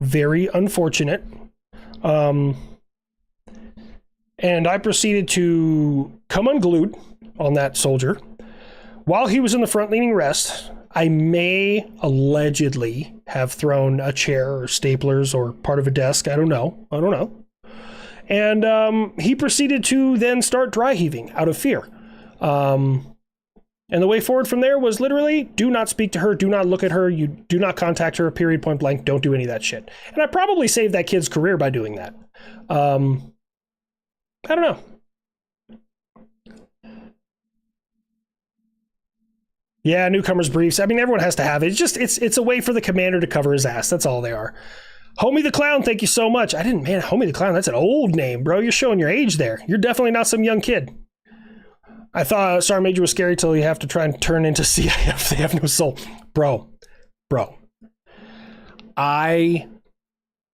very unfortunate. And I proceeded to come unglued on that soldier. While he was in the front leaning rest, I may allegedly have thrown a chair or staplers or part of a desk. I don't know. And he proceeded to then start dry heaving out of fear. And the way forward from there was literally, do not speak to her, do not look at her, you do not contact her, period, point blank, don't do any of that shit. And I probably saved that kid's career by doing that. I don't know. Yeah, newcomers briefs. I mean, everyone has to have it. It's a way for the commander to cover his ass. That's all they are. Homie the Clown, thank you so much. Homie the Clown, that's an old name, bro. You're showing your age there. You're definitely not some young kid. I thought Sergeant Major was scary till you have to try and turn into CIF. They have no soul. Bro. I'm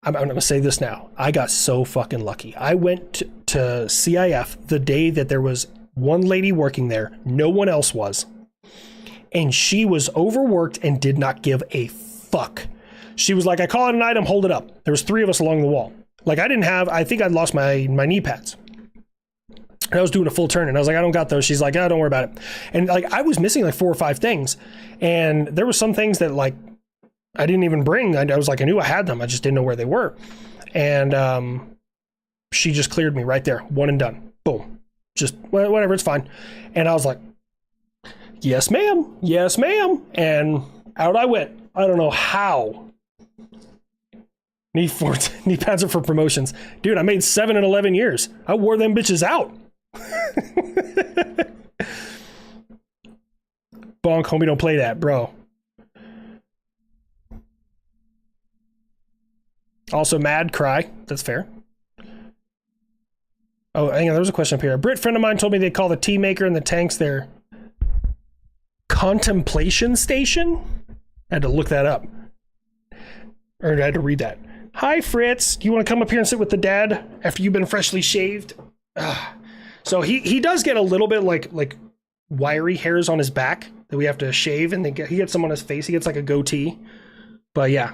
going to say this now. I got so fucking lucky. I went to CIF the day that there was one lady working there. No one else was. And she was overworked and did not give a fuck. She was like, I call it an item, hold it up. There was 3 of us along the wall. Like I think I'd lost my knee pads. And I was doing a full turn and I was like, I don't got those. She's like, oh, don't worry about it. And like, I was missing like 4 or 5 things. And there were some things that like, I didn't even bring. I was like, I knew I had them. I just didn't know where they were. And she just cleared me right there. One and done. Boom. Just whatever. It's fine. And I was like, yes, ma'am. Yes, ma'am. And out I went. I don't know how. Knee pads are for promotions. Dude, I made 7 and 11 years. I wore them bitches out. Bonk, homie, don't play that, bro. Also, mad, cry. That's fair. Oh, hang on, there was a question up here. A Brit friend of mine told me they call the tea maker and the tanks their contemplation station. I had to look that up. Or I had to read that. Hi, Fritz. Do you want to come up here and sit with the dad after you've been freshly shaved? So he does get a little bit like wiry hairs on his back that we have to shave, and he gets some on his face. He gets like a goatee. But yeah.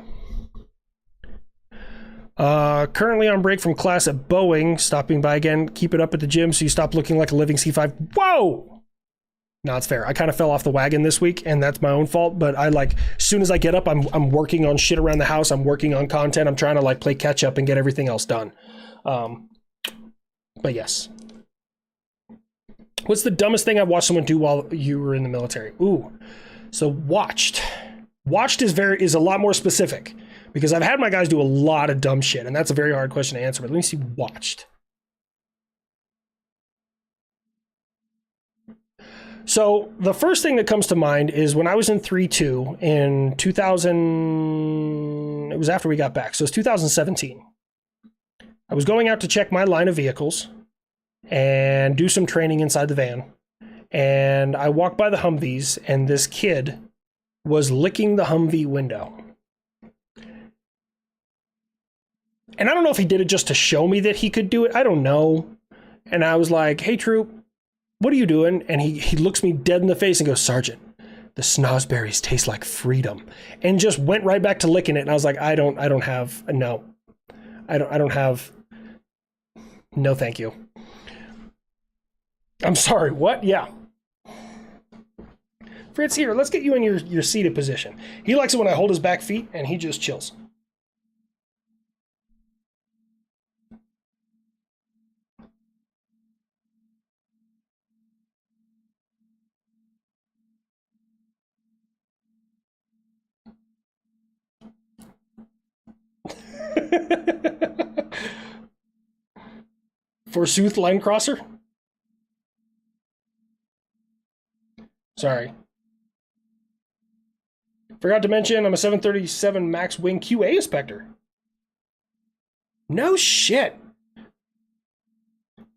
Currently on break from class at Boeing. Stopping by again. Keep it up at the gym so you stop looking like a living C5. Whoa! No, it's fair. I kind of fell off the wagon this week, and that's my own fault. But I as soon as I get up, I'm working on shit around the house. I'm working on content. I'm trying to like play catch up and get everything else done. But yes. What's the dumbest thing I've watched someone do while you were in the military? Ooh, so watched is a lot more specific because I've had my guys do a lot of dumb shit, and that's a very hard question to answer. But let me see watched. So the first thing that comes to mind is when I was in 3-2 in 2000, it was after we got back. So it's 2017. I was going out to check my line of vehicles and do some training inside the van. And I walked by the Humvees and this kid was licking the Humvee window. And I don't know if he did it just to show me that he could do it. I don't know. And I was like, hey, troop, what are you doing? And he looks me dead in the face and goes, Sergeant, the snozberries taste like freedom. And just went right back to licking it. And I was like, I don't have, no, thank you. I'm sorry, what? Yeah. Fritz, here, let's get you in your seated position. He likes it when I hold his back feet and he just chills. Forsooth, line crosser? Sorry. Forgot to mention, I'm a 737 MAX wing QA inspector. No shit.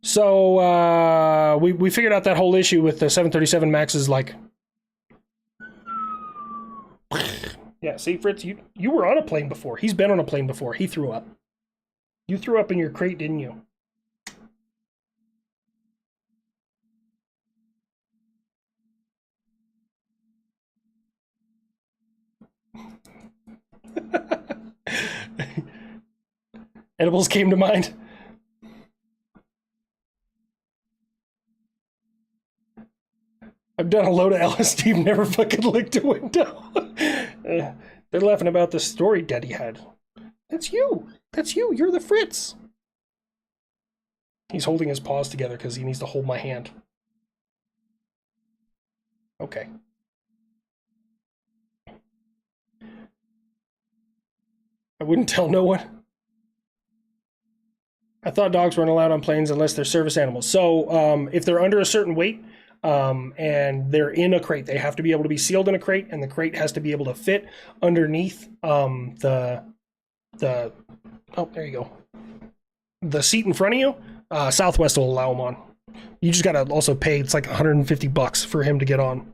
So, we figured out that whole issue with the 737 MAX's like... Yeah, see, Fritz, you were on a plane before. He's been on a plane before. He threw up. You threw up in your crate, didn't you? Edibles came to mind. I've done a load of LSD, never fucking licked a window. They're laughing about the story Daddy had. That's you. That's you. You're the Fritz. He's holding his paws together because he needs to hold my hand. Okay. I wouldn't tell no one. I thought dogs weren't allowed on planes unless they're service animals. So if they're under a certain weight and they're in a crate, they have to be able to be sealed in a crate, and the crate has to be able to fit underneath the oh, there you go. The seat in front of you. Southwest will allow them on. You just gotta also pay. It's like $150 for him to get on.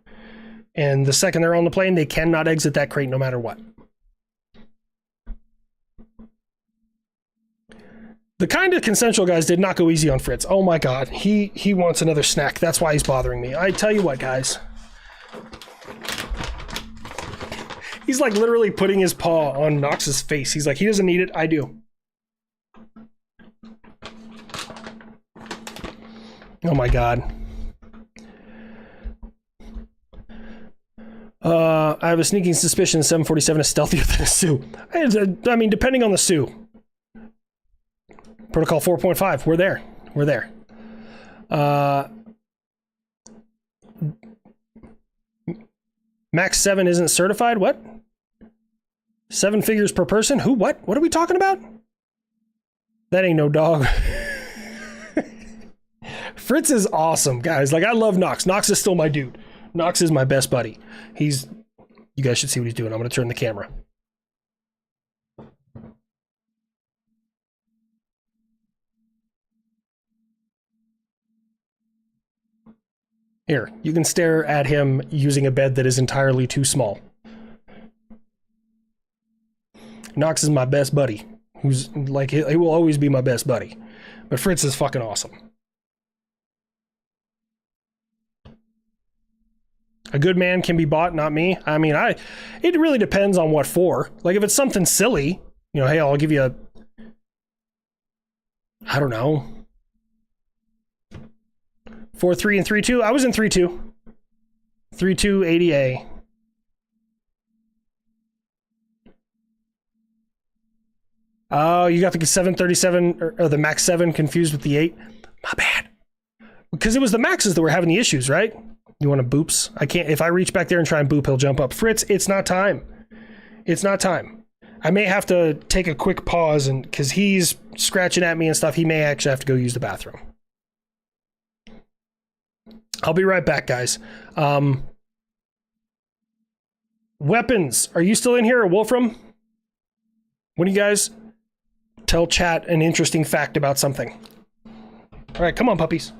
And the second they're on the plane, they cannot exit that crate no matter what. The kind of consensual guys did not go easy on Fritz. Oh my god, he wants another snack. That's why he's bothering me. I tell you what, guys. He's like literally putting his paw on Knox's face. He's like, he doesn't need it, I do. Oh my god. I have a sneaking suspicion 747 is stealthier than a Sioux. I mean, depending on the Sioux. Protocol 4.5, we're there. We're there. Max 7 isn't certified? What? 7 figures per person? Who? What? What are we talking about? That ain't no dog. Fritz is awesome, guys. Like, I love Knox. Knox is still my dude. Knox is my best buddy. You guys should see what he's doing. I'm going to turn the camera. Here, you can stare at him using a bed that is entirely too small. Knox is my best buddy. Who's like, he will always be my best buddy. But Fritz is fucking awesome. A good man can be bought, not me. I mean, it really depends on what for. Like, if it's something silly, you know, hey, I'll give you I don't know. 4-3 and 3-2. I was in 3-2. 3-2 80A. Oh, you got the 737 or the Max 7 confused with the 8. My bad. Because it was the Maxes that were having the issues, right? You want to boops? I can't. If I reach back there and try and boop, he'll jump up. Fritz, it's not time. It's not time. I may have to take a quick pause, and because he's scratching at me and stuff, he may actually have to go use the bathroom. I'll be right back, guys. Weapons. Are you still in here, Wolfram? When do you guys tell chat an interesting fact about something? All right, come on, puppies.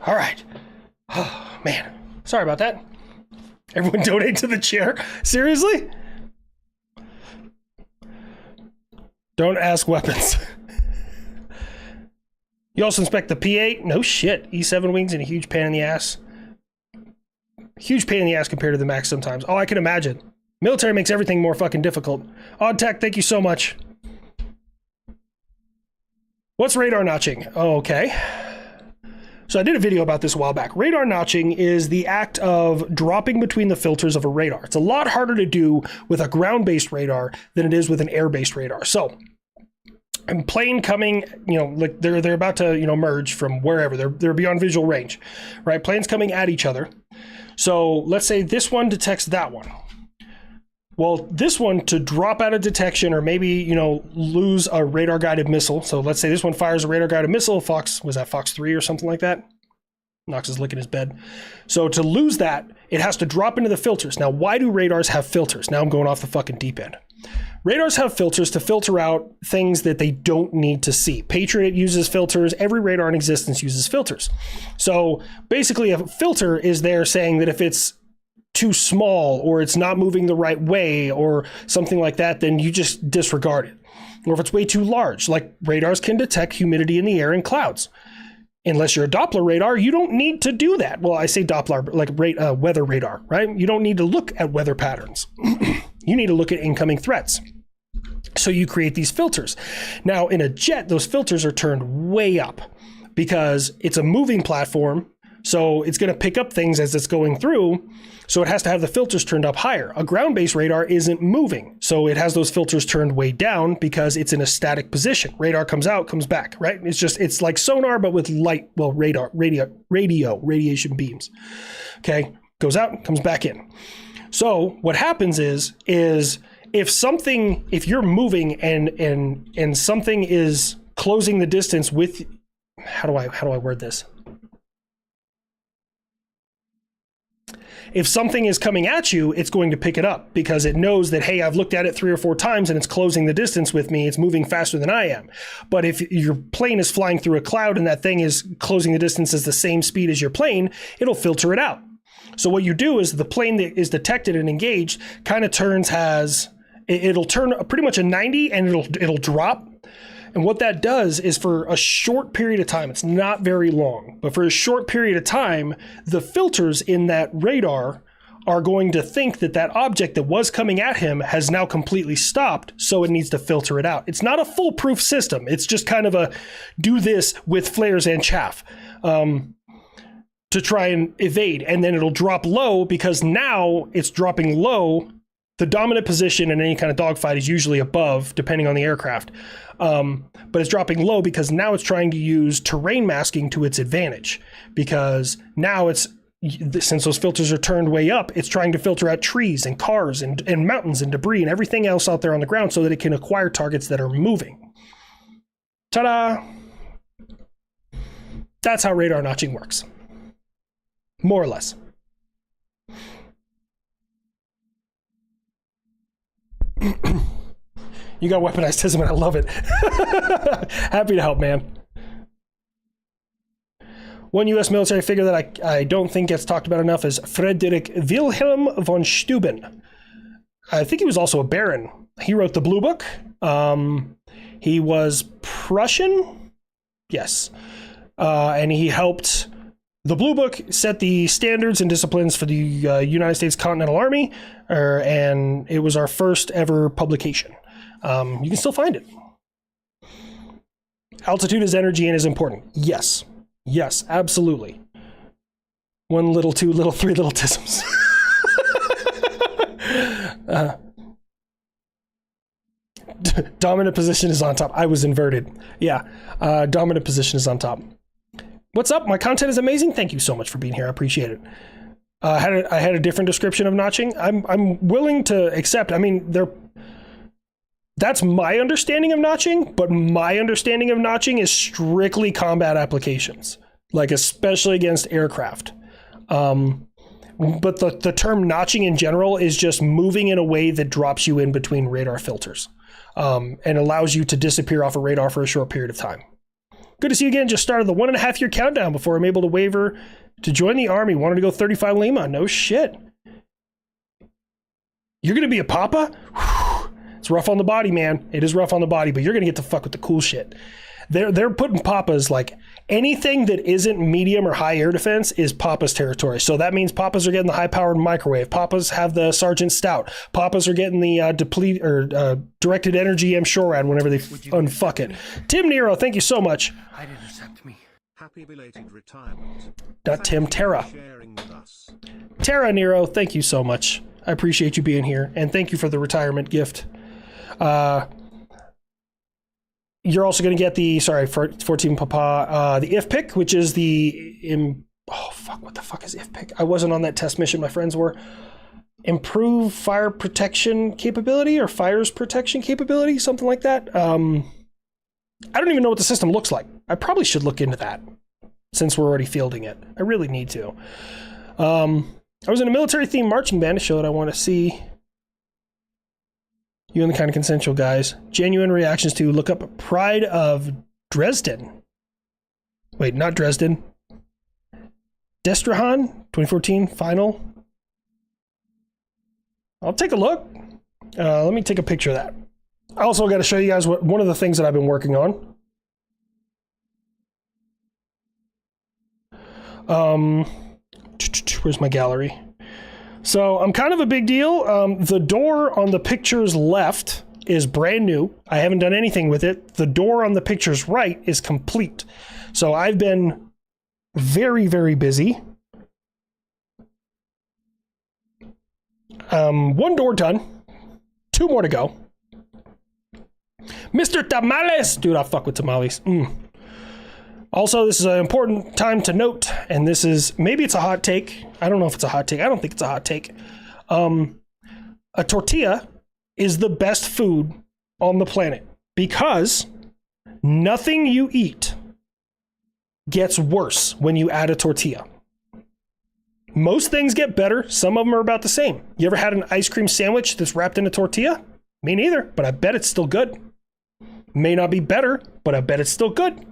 All right. Oh, man. Sorry about that. Everyone donate to the chair. Seriously? Don't ask weapons. You also inspect the P8? No shit. E7 wings and a huge pain in the ass. Huge pain in the ass compared to the Max sometimes. Oh, I can imagine. Military makes everything more fucking difficult. Odd Tech, thank you so much. What's radar notching? Oh, okay. So I did a video about this a while back. Radar notching is the act of dropping between the filters of a radar. It's a lot harder to do with a ground-based radar than it is with an air-based radar. So, a plane coming, like they're about to, merge from wherever. They're beyond visual range, right? Planes coming at each other. So let's say this one detects that one. Well, this one to drop out of detection or maybe, lose a radar guided missile. So let's say this one fires a radar guided missile. Was that Fox 3 or something like that? Knox is licking his bed. So to lose that, it has to drop into the filters. Now, why do radars have filters? Now I'm going off the fucking deep end. Radars have filters to filter out things that they don't need to see. Patriot uses filters. Every radar in existence uses filters. So basically a filter is there saying that if it's too small or it's not moving the right way or something like that, then you just disregard it. Or if it's way too large, like radars can detect humidity in the air and clouds. Unless you're a Doppler radar, you don't need to do that. Well, I say Doppler, like weather radar, right? You don't need to look at weather patterns. You need to look at incoming threats. So you create these filters. Now, in a jet, those filters are turned way up because it's a moving platform. So it's going to pick up things as it's going through. So it has to have the filters turned up higher. A ground-based radar isn't moving. So it has those filters turned way down because it's in a static position. Radar comes out, comes back, right? It's like sonar, but with light, radiation beams. Okay, goes out, comes back in. So what happens is if you're moving and something is closing the distance with, how do I word this? If something is coming at you, it's going to pick it up because it knows that, hey, I've looked at it 3 or 4 times and it's closing the distance with me. It's moving faster than I am. But if your plane is flying through a cloud and that thing is closing the distance at the same speed as your plane, it'll filter it out. So what you do is the plane that is detected and engaged kind of it'll turn pretty much a 90 and it'll drop. And what that does is for a short period of time, it's not very long, but for a short period of time, the filters in that radar are going to think that object that was coming at him has now completely stopped, so it needs to filter it out. It's not a foolproof system. It's just kind of a do this with flares and chaff to try and evade. And then it'll drop low because now it's dropping low. The dominant position in any kind of dogfight is usually above, depending on the aircraft. But it's dropping low because now it's trying to use terrain masking to its advantage. Because now since those filters are turned way up, it's trying to filter out trees and cars and mountains and debris and everything else out there on the ground so that it can acquire targets that are moving. Ta-da! That's how radar notching works. More or less. You got weaponized tism and I love it. Happy to help, man. One U.S. military figure that I don't think gets talked about enough is Friedrich Wilhelm von Steuben. I think he was also a baron. He wrote the Blue Book. He was Prussian. Yes. And he helped. The Blue Book set the standards and disciplines for the United States Continental Army, and it was our first ever publication. You can still find it. Altitude is energy and is important. Yes. Yes, absolutely. 1 little, 2 little, 3 little tisms. Dominant position is on top. I was inverted. Yeah. Dominant position is on top. What's up? My content is amazing. Thank you so much for being here. I appreciate it. I had a different description of notching. I'm willing to accept. I mean, that's my understanding of notching, but my understanding of notching is strictly combat applications, like especially against aircraft. But the term notching in general is just moving in a way that drops you in between radar filters, and allows you to disappear off a radar for a short period of time. Good to see you again. Just started the 1.5 year countdown before I'm able to waiver to join the army. Wanted to go 35 Lima. No shit. You're going to be a papa? Whew. It's rough on the body, man. It is rough on the body, but you're going to get to fuck with the cool shit. They're putting papas, like anything that isn't medium or high air defense is papa's territory. So that means papas are getting the high powered microwave. Papas have the Sergeant Stout. Papas are getting the directed energy MSHORAD whenever they unfuck it. Tim Nero, thank you so much. I'd intercept me. Happy belated retirement. Not Tim, Tara. Sharing with us. Tara Nero, thank you so much. I appreciate you being here, and thank you for the retirement gift. You're also going to get the, sorry, 14 Papa, the if pick, which is what the fuck is if pick? I wasn't on that test mission, my friends were. Improve fire protection capability or fires protection capability, something like that. I don't even know what the system looks like. I probably should look into that since we're already fielding it. I really need to. I was in a military themed marching band, a show that I want to see. You and the kind of consensual guys. Genuine reactions to look up Pride of Dresden. Wait, not Dresden. Destrahan 2014 final. I'll take a look. Let me take a picture of that. I also got to show you guys one of the things that I've been working on. Where's my gallery? So I'm kind of a big deal. The door on the picture's left is brand new. I haven't done anything with it. The door on the picture's right is complete. So I've been very, very busy. One door done. 2 more to go. Mr. Tamales! Dude, I'll fuck with tamales. Also, this is an important time to note, and this is, maybe it's a hot take. I don't know if it's a hot take. I don't think it's a hot take. A tortilla is the best food on the planet because nothing you eat gets worse when you add a tortilla. Most things get better. Some of them are about the same. You ever had an ice cream sandwich that's wrapped in a tortilla? Me neither, but I bet it's still good. May not be better, but I bet it's still good.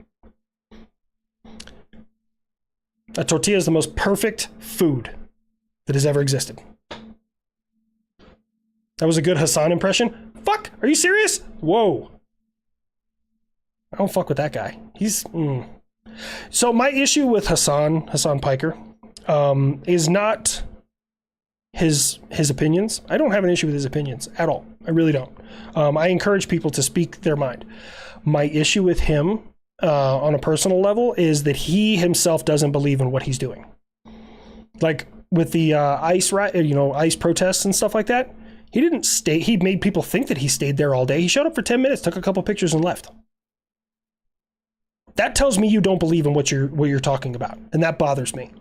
A tortilla is the most perfect food that has ever existed. That was a good Hassan impression. Fuck, are you serious? Whoa. I don't fuck with that guy. He's... So my issue with Hassan Piker, is not his opinions. I don't have an issue with his opinions at all. I really don't. I encourage people to speak their mind. My issue with him, on a personal level, is that he himself doesn't believe in what he's doing. Like with the ICE protests and stuff like that. He didn't stay. He made people think that he stayed there all day. He showed up for 10 minutes, took a couple pictures, and left. That tells me you don't believe in what you're talking about, and that bothers me.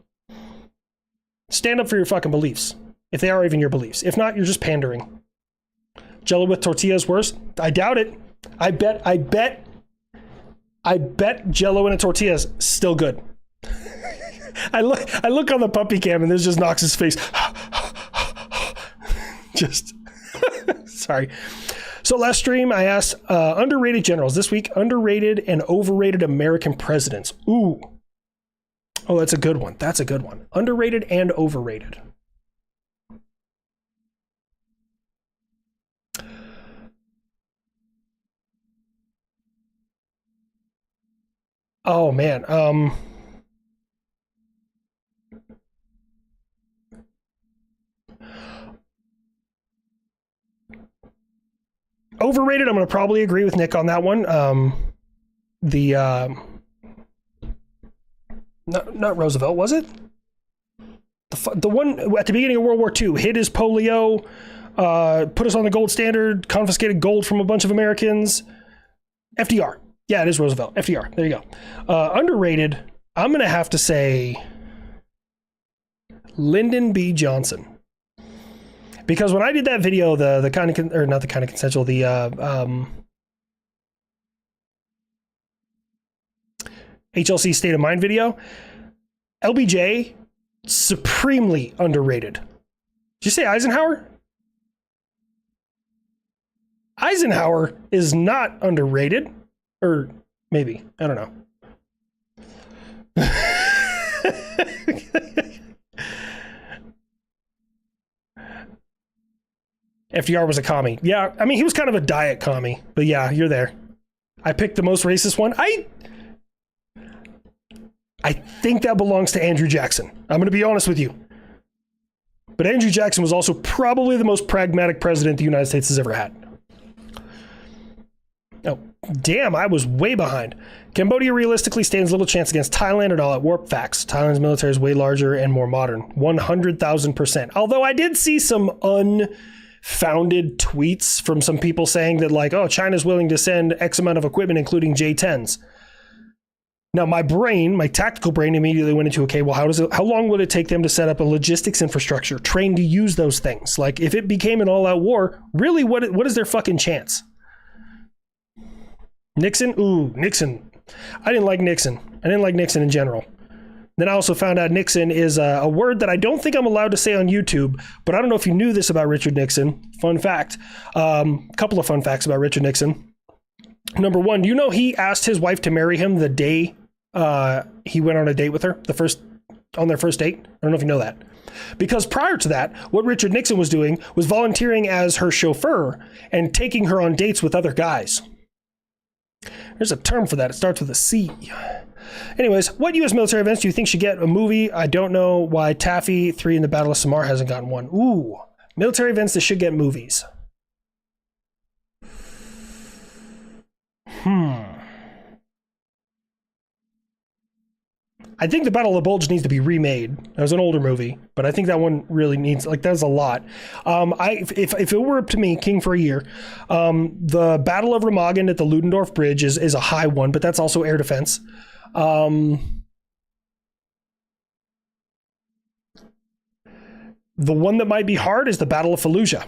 Stand up for your fucking beliefs, if they are even your beliefs. If not, you're just pandering. Jello with tortillas worse? I doubt it. I bet Jello in a tortilla is still good. I look on the puppy cam and there's just Knox's face. Just sorry. So last stream I asked underrated generals. This week, underrated and overrated American presidents. Ooh. Oh, that's a good one. That's a good one. Underrated and overrated. Oh man. Overrated, I'm going to probably agree with Nick on that one. Not Roosevelt, was it? The one at the beginning of World War II, hid his polio, put us on the gold standard, confiscated gold from a bunch of Americans. FDR. Yeah, it is Roosevelt. FDR. There you go. Underrated, I'm going to have to say Lyndon B. Johnson. Because when I did that video, the kind of, or not the kind of consensual, the HLC State of Mind video, LBJ, supremely underrated. Did you say Eisenhower? Eisenhower is not underrated. Or maybe, I don't know. FDR was a commie. Yeah, I mean, he was kind of a diet commie, but yeah, you're there. I picked the most racist one. I think that belongs to Andrew Jackson. I'm going to be honest with you. But Andrew Jackson was also probably the most pragmatic president the United States has ever had. Oh, damn, I was way behind. Cambodia realistically stands little chance against Thailand at all at warp facts. Thailand's military is way larger and more modern. 100,000%. Although I did see some unfounded tweets from some people saying that, like, oh, China's willing to send X amount of equipment, including J-10s. Now, my tactical brain immediately went into, okay, well, how long would it take them to set up a logistics infrastructure, train to use those things? Like, if it became an all-out war, really, what is their fucking chance? Nixon? Ooh, Nixon. I didn't like Nixon. I didn't like Nixon in general. Then I also found out Nixon is a word that I don't think I'm allowed to say on YouTube, but I don't know if you knew this about Richard Nixon. Fun fact. Couple of fun facts about Richard Nixon. Number one, do you know he asked his wife to marry him the day he went on a date with her, on their first date? I don't know if you know that. Because prior to that, what Richard Nixon was doing was volunteering as her chauffeur and taking her on dates with other guys. There's a term for that. It starts with a C. Anyways, what U.S. military events do you think should get a movie? I don't know why Taffy 3 in the Battle of Samar hasn't gotten one. Ooh, military events that should get movies. I think the Battle of the Bulge needs to be remade. That was an older movie, but I think that one really needs, like, that's a lot. If it were up to me, king for a year, the Battle of Remagen at the Ludendorff Bridge is a high one, but that's also air defense. The one that might be hard is the Battle of Fallujah.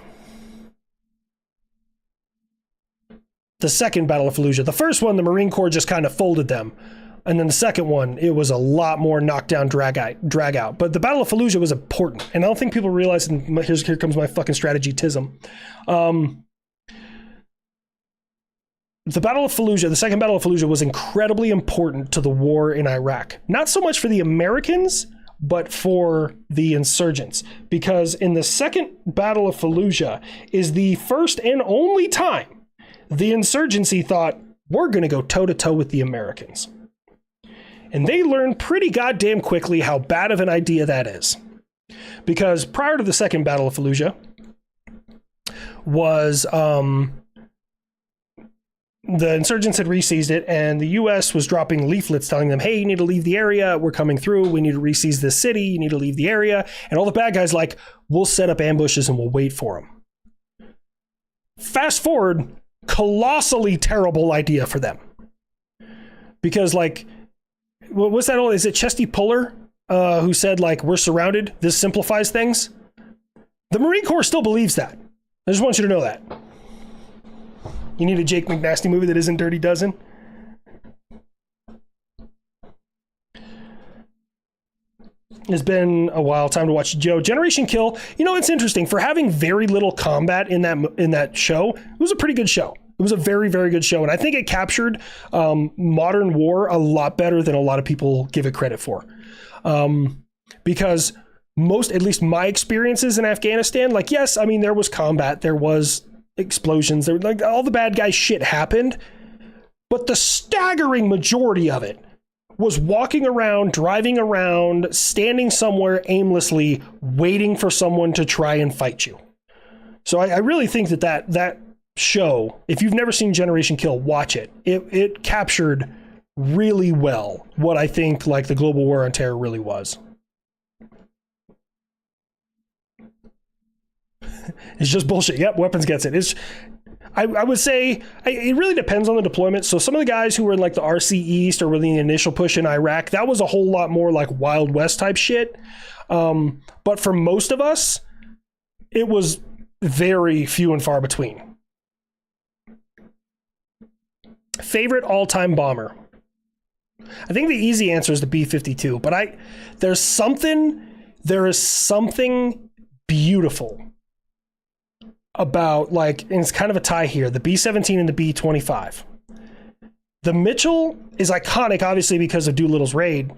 The second Battle of Fallujah. The first one, the Marine Corps just kind of folded them. And then the second one, it was a lot more knockdown, drag out. But the Battle of Fallujah was important. And I don't think people realize, and here comes my fucking strategy-tism. The Battle of Fallujah, the second Battle of Fallujah, was incredibly important to the war in Iraq. Not so much for the Americans, but for the insurgents. Because in the second Battle of Fallujah is the first and only time the insurgency thought, we're going to go toe-to-toe with the Americans. And they learned pretty goddamn quickly how bad of an idea that is. Because prior to the second Battle of Fallujah was the insurgents had re-seized it, and the U.S. was dropping leaflets telling them, hey, you need to leave the area. We're coming through. We need to re-seize this city. You need to leave the area. And all the bad guys like, we'll set up ambushes and we'll wait for them. Fast forward, colossally terrible idea for them. Because, like, what's that old? Is it Chesty Puller who said, like, we're surrounded? This simplifies things. The Marine Corps still believes that. I just want you to know that. You need a Jake McNasty movie that isn't Dirty Dozen? It's been a while. Time to watch Joe. Generation Kill. You know, it's interesting. For having very little combat in that show, it was a pretty good show. It was a very, very good show. And I think it captured modern war a lot better than a lot of people give it credit for. Because at least my experiences in Afghanistan, like, yes, I mean, there was combat, there was explosions, there, like, all the bad guy shit happened. But the staggering majority of it was walking around, driving around, standing somewhere aimlessly, waiting for someone to try and fight you. So I really think that show, if you've never seen Generation Kill, watch it. It captured really well what I think, like, the global war on terror really was. It's just bullshit. Yep, weapons gets it. I would say it really depends on the deployment. So some of the guys who were in, like, the RC East or really the initial push in Iraq, that was a whole lot more like Wild West type shit. But for most of us, it was very few and far between. Favorite all-time bomber? I think the easy answer is the B-52, but there is something beautiful about, like, and it's kind of a tie here, the B-17 and the B-25. The Mitchell is iconic, obviously, because of Doolittle's raid,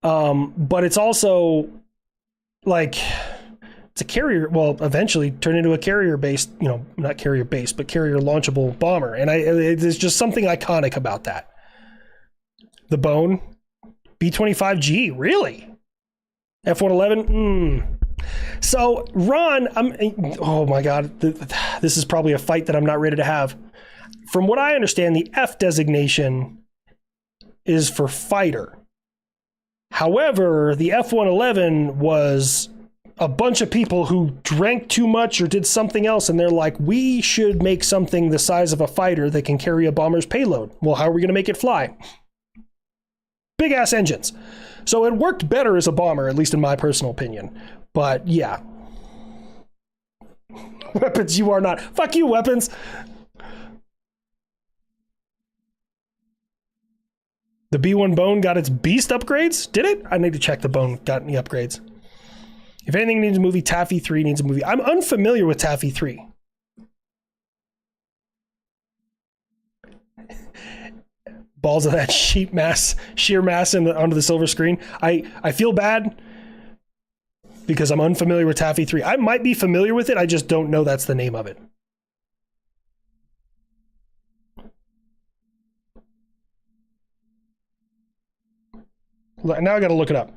But it's also like it's a carrier. Well, eventually turn into a carrier-based, not carrier-based, but carrier launchable bomber. And there's just something iconic about that. The Bone, B-25G, really? F-111. So Ron, oh my God, this is probably a fight that I'm not ready to have. From what I understand, the F designation is for fighter. However, the F-111 was a bunch of people who drank too much or did something else, and they're like, we should make something the size of a fighter that can carry a bomber's payload. Well, how are we going to make it fly? Big ass engines. So it worked better as a bomber, at least in my personal opinion. But yeah. Weapons you are not. Fuck you, weapons. The B1 Bone got its beast upgrades? Did it? I need to check the Bone got any upgrades. If anything needs a movie, Taffy 3 needs a movie. I'm unfamiliar with Taffy 3. Balls of that sheer mass onto the silver screen. I feel bad because I'm unfamiliar with Taffy 3. I might be familiar with it, I just don't know that's the name of it. Now I gotta look it up.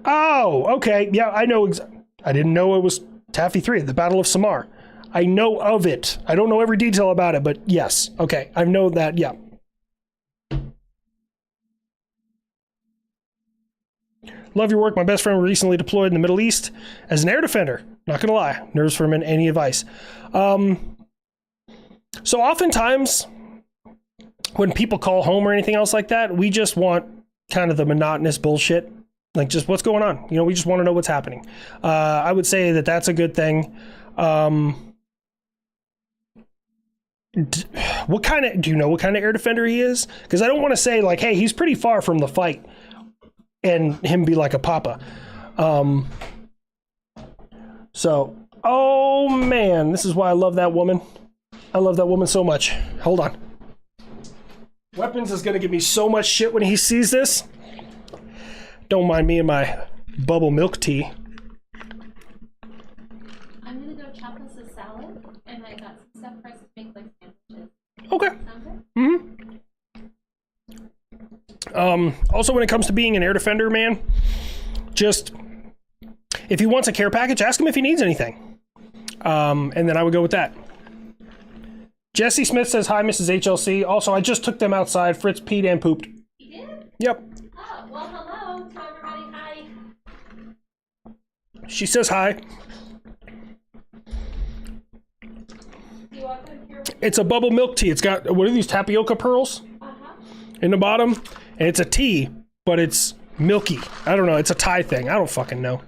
Oh, okay. Yeah, I know. I didn't know it was Taffy 3, the Battle of Samar. I know of it. I don't know every detail about it, but yes. Okay, I know that, yeah. Love your work. My best friend recently deployed in the Middle East as an air defender. Not gonna lie. Nerves for him and any advice. So oftentimes, when people call home or anything else like that, we just want kind of the monotonous bullshit. Like, just what's going on? We just want to know what's happening. I would say that that's a good thing. What kind of, do you know what kind of air defender he is? Because I don't want to say like, hey, he's pretty far from the fight and him be like a papa. So, oh man, this is why I love that woman. I love that woman so much. Hold on. Weapons is going to give me so much shit when he sees this. Don't mind me and my bubble milk tea. I'm gonna go chop us a salad, and I got some stuff for us to make like sandwiches. Okay. Sound good? Also, when it comes to being an air defender, man, just if he wants a care package, ask him if he needs anything. And then I would go with that. Jesse Smith says, hi, Mrs. HLC. Also, I just took them outside. Fritz peed and pooped. You did? Yep. Oh, well, hello. Tell everybody hi. She says hi. Do you want them here? It's a bubble milk tea. It's got, what are these, tapioca pearls in the bottom? And it's a tea, but it's milky. I don't know. It's a Thai thing. I don't fucking know.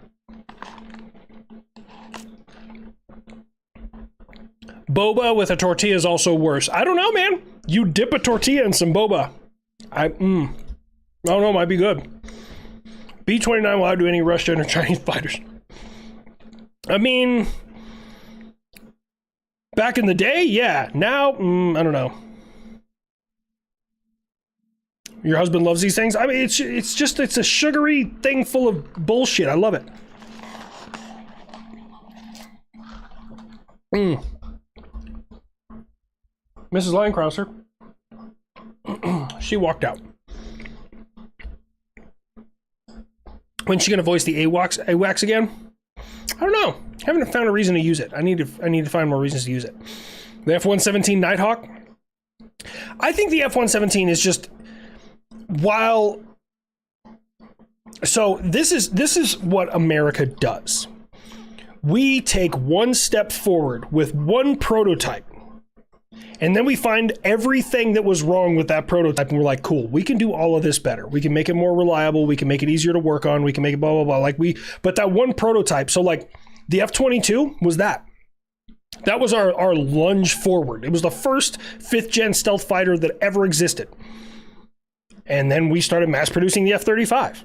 Boba with a tortilla is also worse. I don't know, man. You dip a tortilla in some boba. I don't know. Might be good. B-29 will outdo any Russian or Chinese fighters. I mean, back in the day, yeah. Now, I don't know. Your husband loves these things? I mean, it's a sugary thing full of bullshit. I love it. Mrs. Linekrauser. She walked out. When's she gonna voice the AWACS again? I don't know. I haven't found a reason to use it. I need to find more reasons to use it. The F-117 Nighthawk. I think the F-117 is just so this is what America does. We take one step forward with one prototype. And then we find everything that was wrong with that prototype, and we're like, cool, we can do all of this better. We can make it more reliable. We can make it easier to work on. We can make it blah, blah, blah. But that one prototype, so like the F-22 was that. That was our lunge forward. It was the first 5th gen stealth fighter that ever existed. And then we started mass producing the F-35.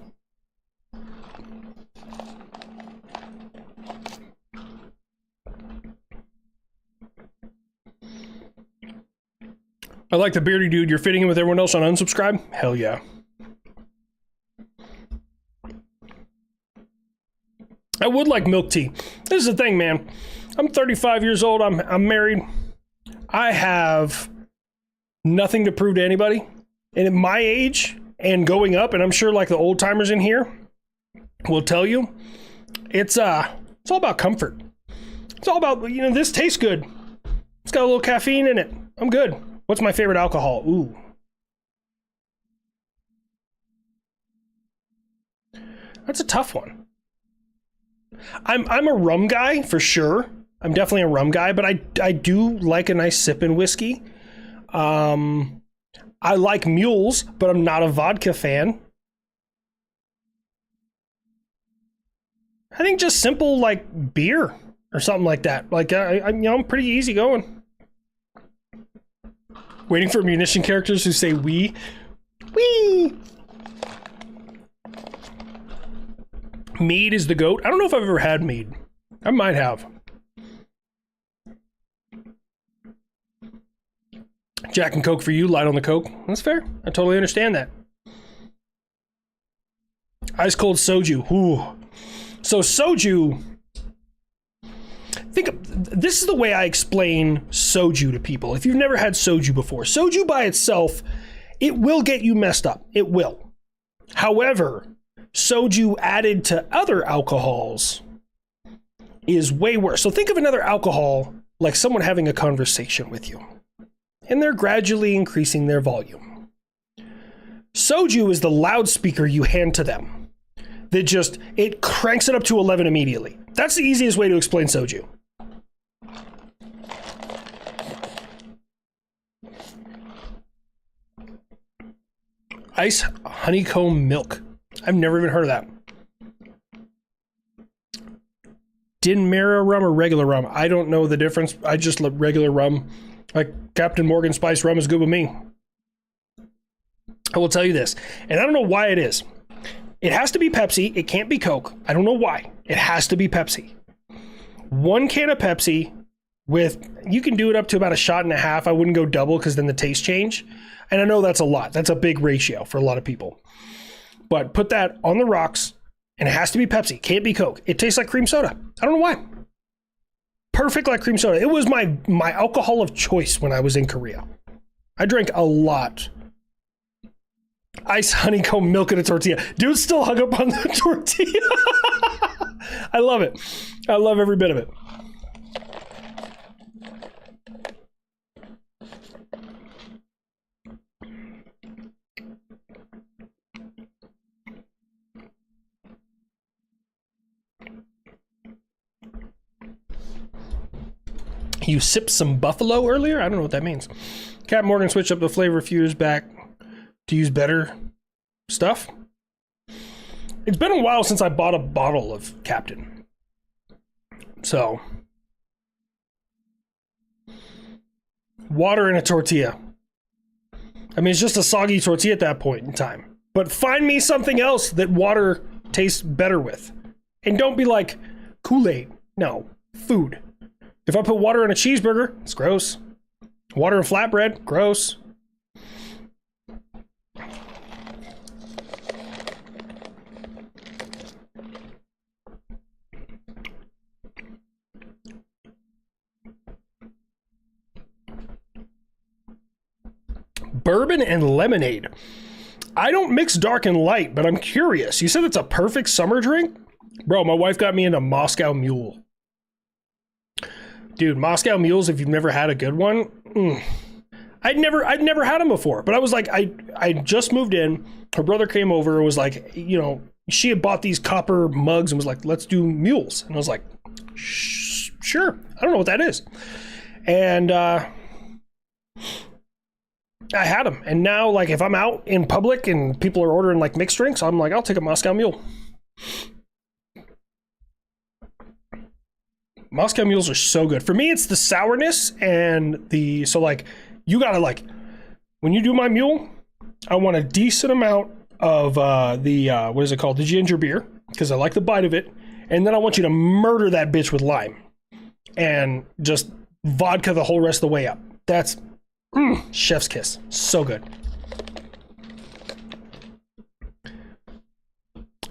I like the beardy dude. You're fitting in with everyone else on Unsubscribe? Hell yeah. I would like milk tea. This is the thing, man. I'm 35 years old. I'm married. I have nothing to prove to anybody. And at my age and going up, and I'm sure like the old timers in here will tell you, it's all about comfort. It's all about, this tastes good. It's got a little caffeine in it. I'm good. What's my favorite alcohol? Ooh. That's a tough one. I'm a rum guy for sure. I'm definitely a rum guy, but I do like a nice sipping whiskey. I like mules, but I'm not a vodka fan. I think just simple like beer or something like that. Like I'm pretty easy going. Waiting for munition characters who say "we." Mead is the goat. I don't know if I've ever had mead. I might have. Jack and Coke for you, light on the Coke. That's fair. I totally understand that. Ice cold soju. Ooh. So soju, this is the way I explain soju to people. If you've never had soju before, soju by itself, it will get you messed up. It will. However, soju added to other alcohols is way worse. So think of another alcohol like someone having a conversation with you, and they're gradually increasing their volume. Soju is the loudspeaker you hand to them that it cranks it up to 11 immediately. That's the easiest way to explain soju. Ice honeycomb milk. I've never even heard of that. Demerara rum or regular rum? I don't know the difference. I just love regular rum. Like Captain Morgan Spice rum is good with me. I will tell you this, and I don't know why it is. It has to be Pepsi. It can't be Coke. I don't know why. It has to be Pepsi. 1 can of Pepsi you can do it up to about a shot and a half. I wouldn't go double because then the taste change. And I know that's a lot. That's a big ratio for a lot of people. But put that on the rocks, and it has to be Pepsi. Can't be Coke. It tastes like cream soda. I don't know why. Perfect like cream soda. It was my alcohol of choice when I was in Korea. I drank a lot. Ice honeycomb milk in a tortilla. Dude still hung up on the tortilla. I love it. I love every bit of it. You sipped some buffalo earlier? I don't know what that means. Captain Morgan switched up the flavor a few years back to use better stuff. It's been a while since I bought a bottle of Captain. So, water in a tortilla. I mean, it's just a soggy tortilla at that point in time. But find me something else that water tastes better with. And don't be like Kool-Aid. No, food. If I put water in a cheeseburger, it's gross. Water in flatbread, gross. Bourbon and lemonade. I don't mix dark and light, but I'm curious. You said it's a perfect summer drink? Bro, my wife got me into Moscow Mule. Dude, Moscow Mules, if you've never had a good one, I'd never had them before. But I was like, I just moved in. Her brother came over and was like, she had bought these copper mugs and was like, let's do mules. And I was like, sure. I don't know what that is. And I had them. And now, like, if I'm out in public and people are ordering like mixed drinks, I'm like, I'll take a Moscow Mule. Moscow Mules are so good. For me, it's the sourness and you gotta like, when you do my mule, I want a decent amount of what is it called? The ginger beer, because I like the bite of it. And then I want you to murder that bitch with lime and just vodka the whole rest of the way up. That's Chef's kiss. So good.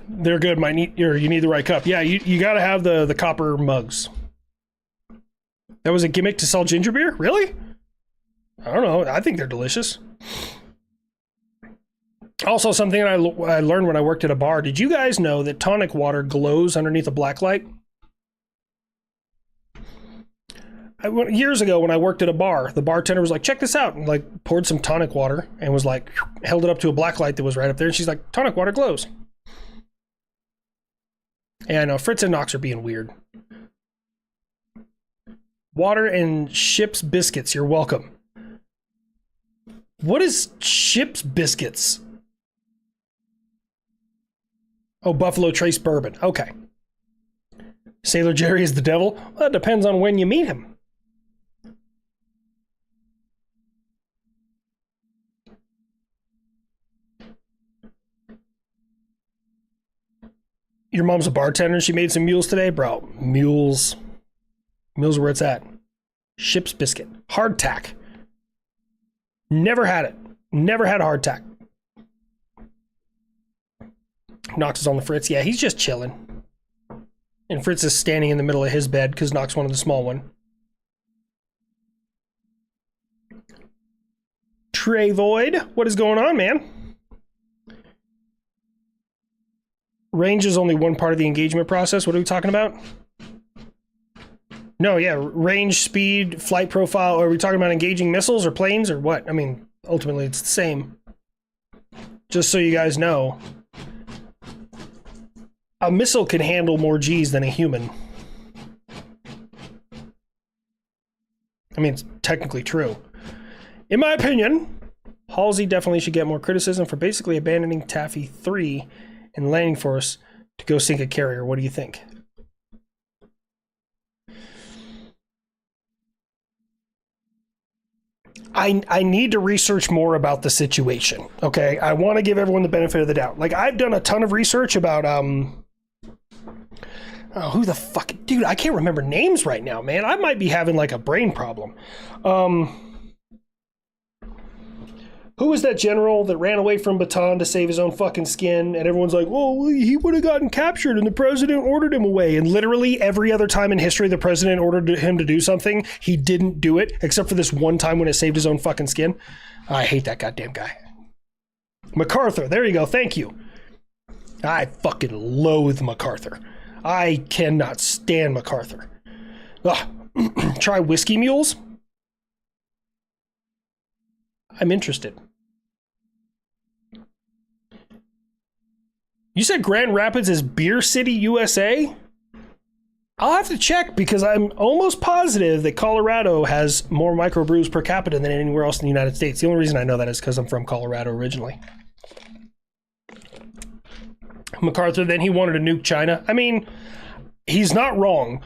They're good. You need the right cup. Yeah, you got to have the copper mugs. That was a gimmick to sell ginger beer? Really? I don't know. I think they're delicious. Also, something I learned when I worked at a bar. Did you guys know that tonic water glows underneath a black light? Years ago when I worked at a bar, the bartender was like, check this out, and like poured some tonic water and was like, held it up to a black light that was right up there, and she's like, tonic water glows. Yeah, I know, Fritz and Knox are being weird. Water and Ship's Biscuits, you're welcome. What is Ship's Biscuits? Oh, Buffalo Trace Bourbon. Okay. Sailor Jerry is the devil? Well, it depends on when you meet him. Your mom's a bartender and she made some mules today? Bro, mules. Mules are where it's at. Ship's Biscuit. Hardtack. Never had it. Never had a hardtack. Knox is on the Fritz. Yeah, he's just chilling. And Fritz is standing in the middle of his bed because Knox wanted the small one. Trey Void, what is going on, man? Range is only one part of the engagement process. What are we talking about? No, yeah, range, speed, flight profile. Are we talking about engaging missiles or planes or what? I mean, ultimately it's the same. Just so you guys know. A missile can handle more G's than a human. I mean, it's technically true. In my opinion, Halsey definitely should get more criticism for basically abandoning Taffy 3 and landing force to go sink a carrier. What do you think? I need to research more about the situation. Okay, I want to give everyone the benefit of the doubt. Like, I've done a ton of research about who the fuck, dude, I can't remember names right now, man. I might be having like a brain problem. Who was that general that ran away from Bataan to save his own fucking skin? And everyone's like, oh, he would have gotten captured and the president ordered him away. And literally every other time in history the president ordered him to do something, he didn't do it, except for this one time when it saved his own fucking skin. I hate that goddamn guy. MacArthur, there you go, thank you. I fucking loathe MacArthur. I cannot stand MacArthur. Ugh. Try whiskey mules? I'm interested. You said Grand Rapids is Beer City, USA? I'll have to check because I'm almost positive that Colorado has more microbrews per capita than anywhere else in the United States. The only reason I know that is because I'm from Colorado originally. MacArthur, then he wanted to nuke China. I mean, he's not wrong.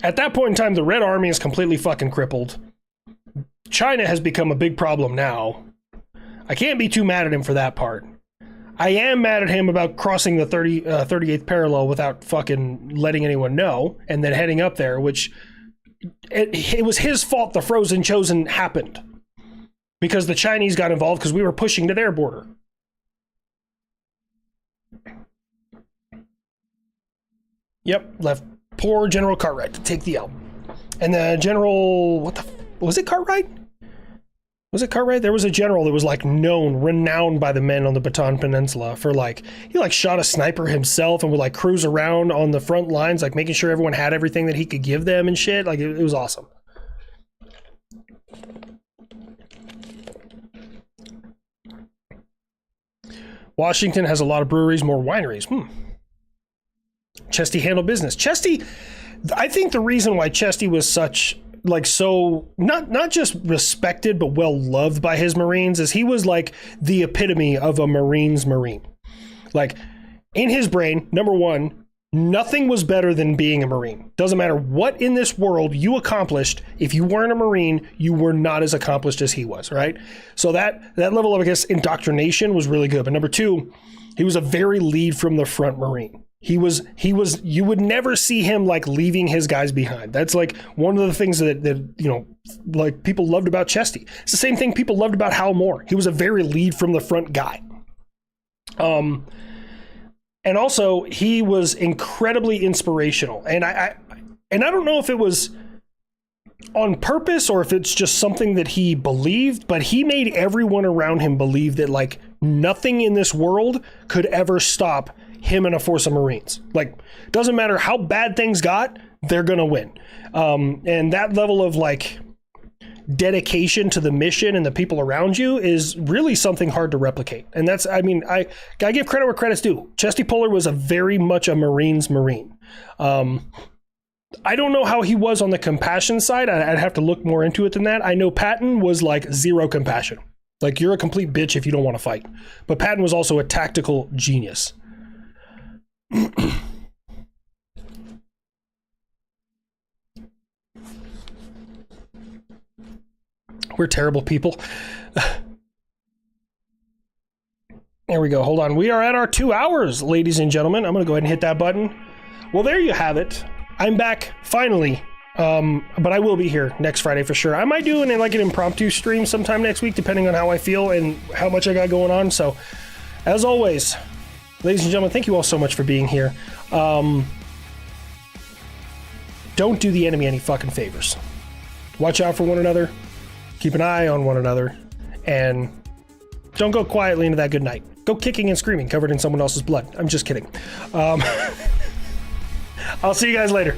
At that point in time, the Red Army is completely fucking crippled. China has become a big problem now. I can't be too mad at him for that part. I am mad at him about crossing the 38th parallel without fucking letting anyone know and then heading up there, which it was his fault the Frozen Chosen happened because the Chinese got involved because we were pushing to their border. Yep, left poor General Cartwright to take the L. And the General, was it Cartwright? Was it Cartwright? There was a general that was like renowned by the men on the Bataan Peninsula for he shot a sniper himself and would like cruise around on the front lines, like making sure everyone had everything that he could give them and shit. Like it was awesome. Washington has a lot of breweries, more wineries. Chesty handled business. Chesty, I think the reason why Chesty was such not just respected but well loved by his Marines is he was like the epitome of a Marine's Marine. Like in his brain, number one, nothing was better than being a Marine. Doesn't matter what in this world you accomplished, if you weren't a Marine, you were not as accomplished as he was, right? So that level of, I guess, indoctrination was really good. But number two, he was a very lead from the front Marine. You would never see him like leaving his guys behind. That's like one of the things that like people loved about Chesty. It's the same thing people loved about Hal Moore. He was a very lead from the front guy. And also he was incredibly inspirational. And I don't know if it was on purpose or if it's just something that he believed, but he made everyone around him believe that like nothing in this world could ever stop him and a force of Marines. Like, doesn't matter how bad things got, they're gonna win. And that level of like dedication to the mission and the people around you is really something hard to replicate. And that's, I mean, I gotta give credit where credit's due. Chesty Puller was a very much a Marines Marine. I don't know how he was on the compassion side. I'd have to look more into it than that. I know Patton was like zero compassion. Like, you're a complete bitch if you don't want to fight. But Patton was also a tactical genius. We're terrible people. There we go. Hold on. We are at our 2 hours, ladies and gentlemen. I'm going to go ahead and hit that button. Well, there you have it. I'm back finally. But I will be here next Friday for sure. I might do an impromptu stream sometime next week, depending on how I feel and how much I got going on. So, as always, ladies and gentlemen, thank you all so much for being here. Don't do the enemy any fucking favors. Watch out for one another. Keep an eye on one another. And don't go quietly into that good night. Go kicking and screaming covered in someone else's blood. I'm just kidding. I'll see you guys later.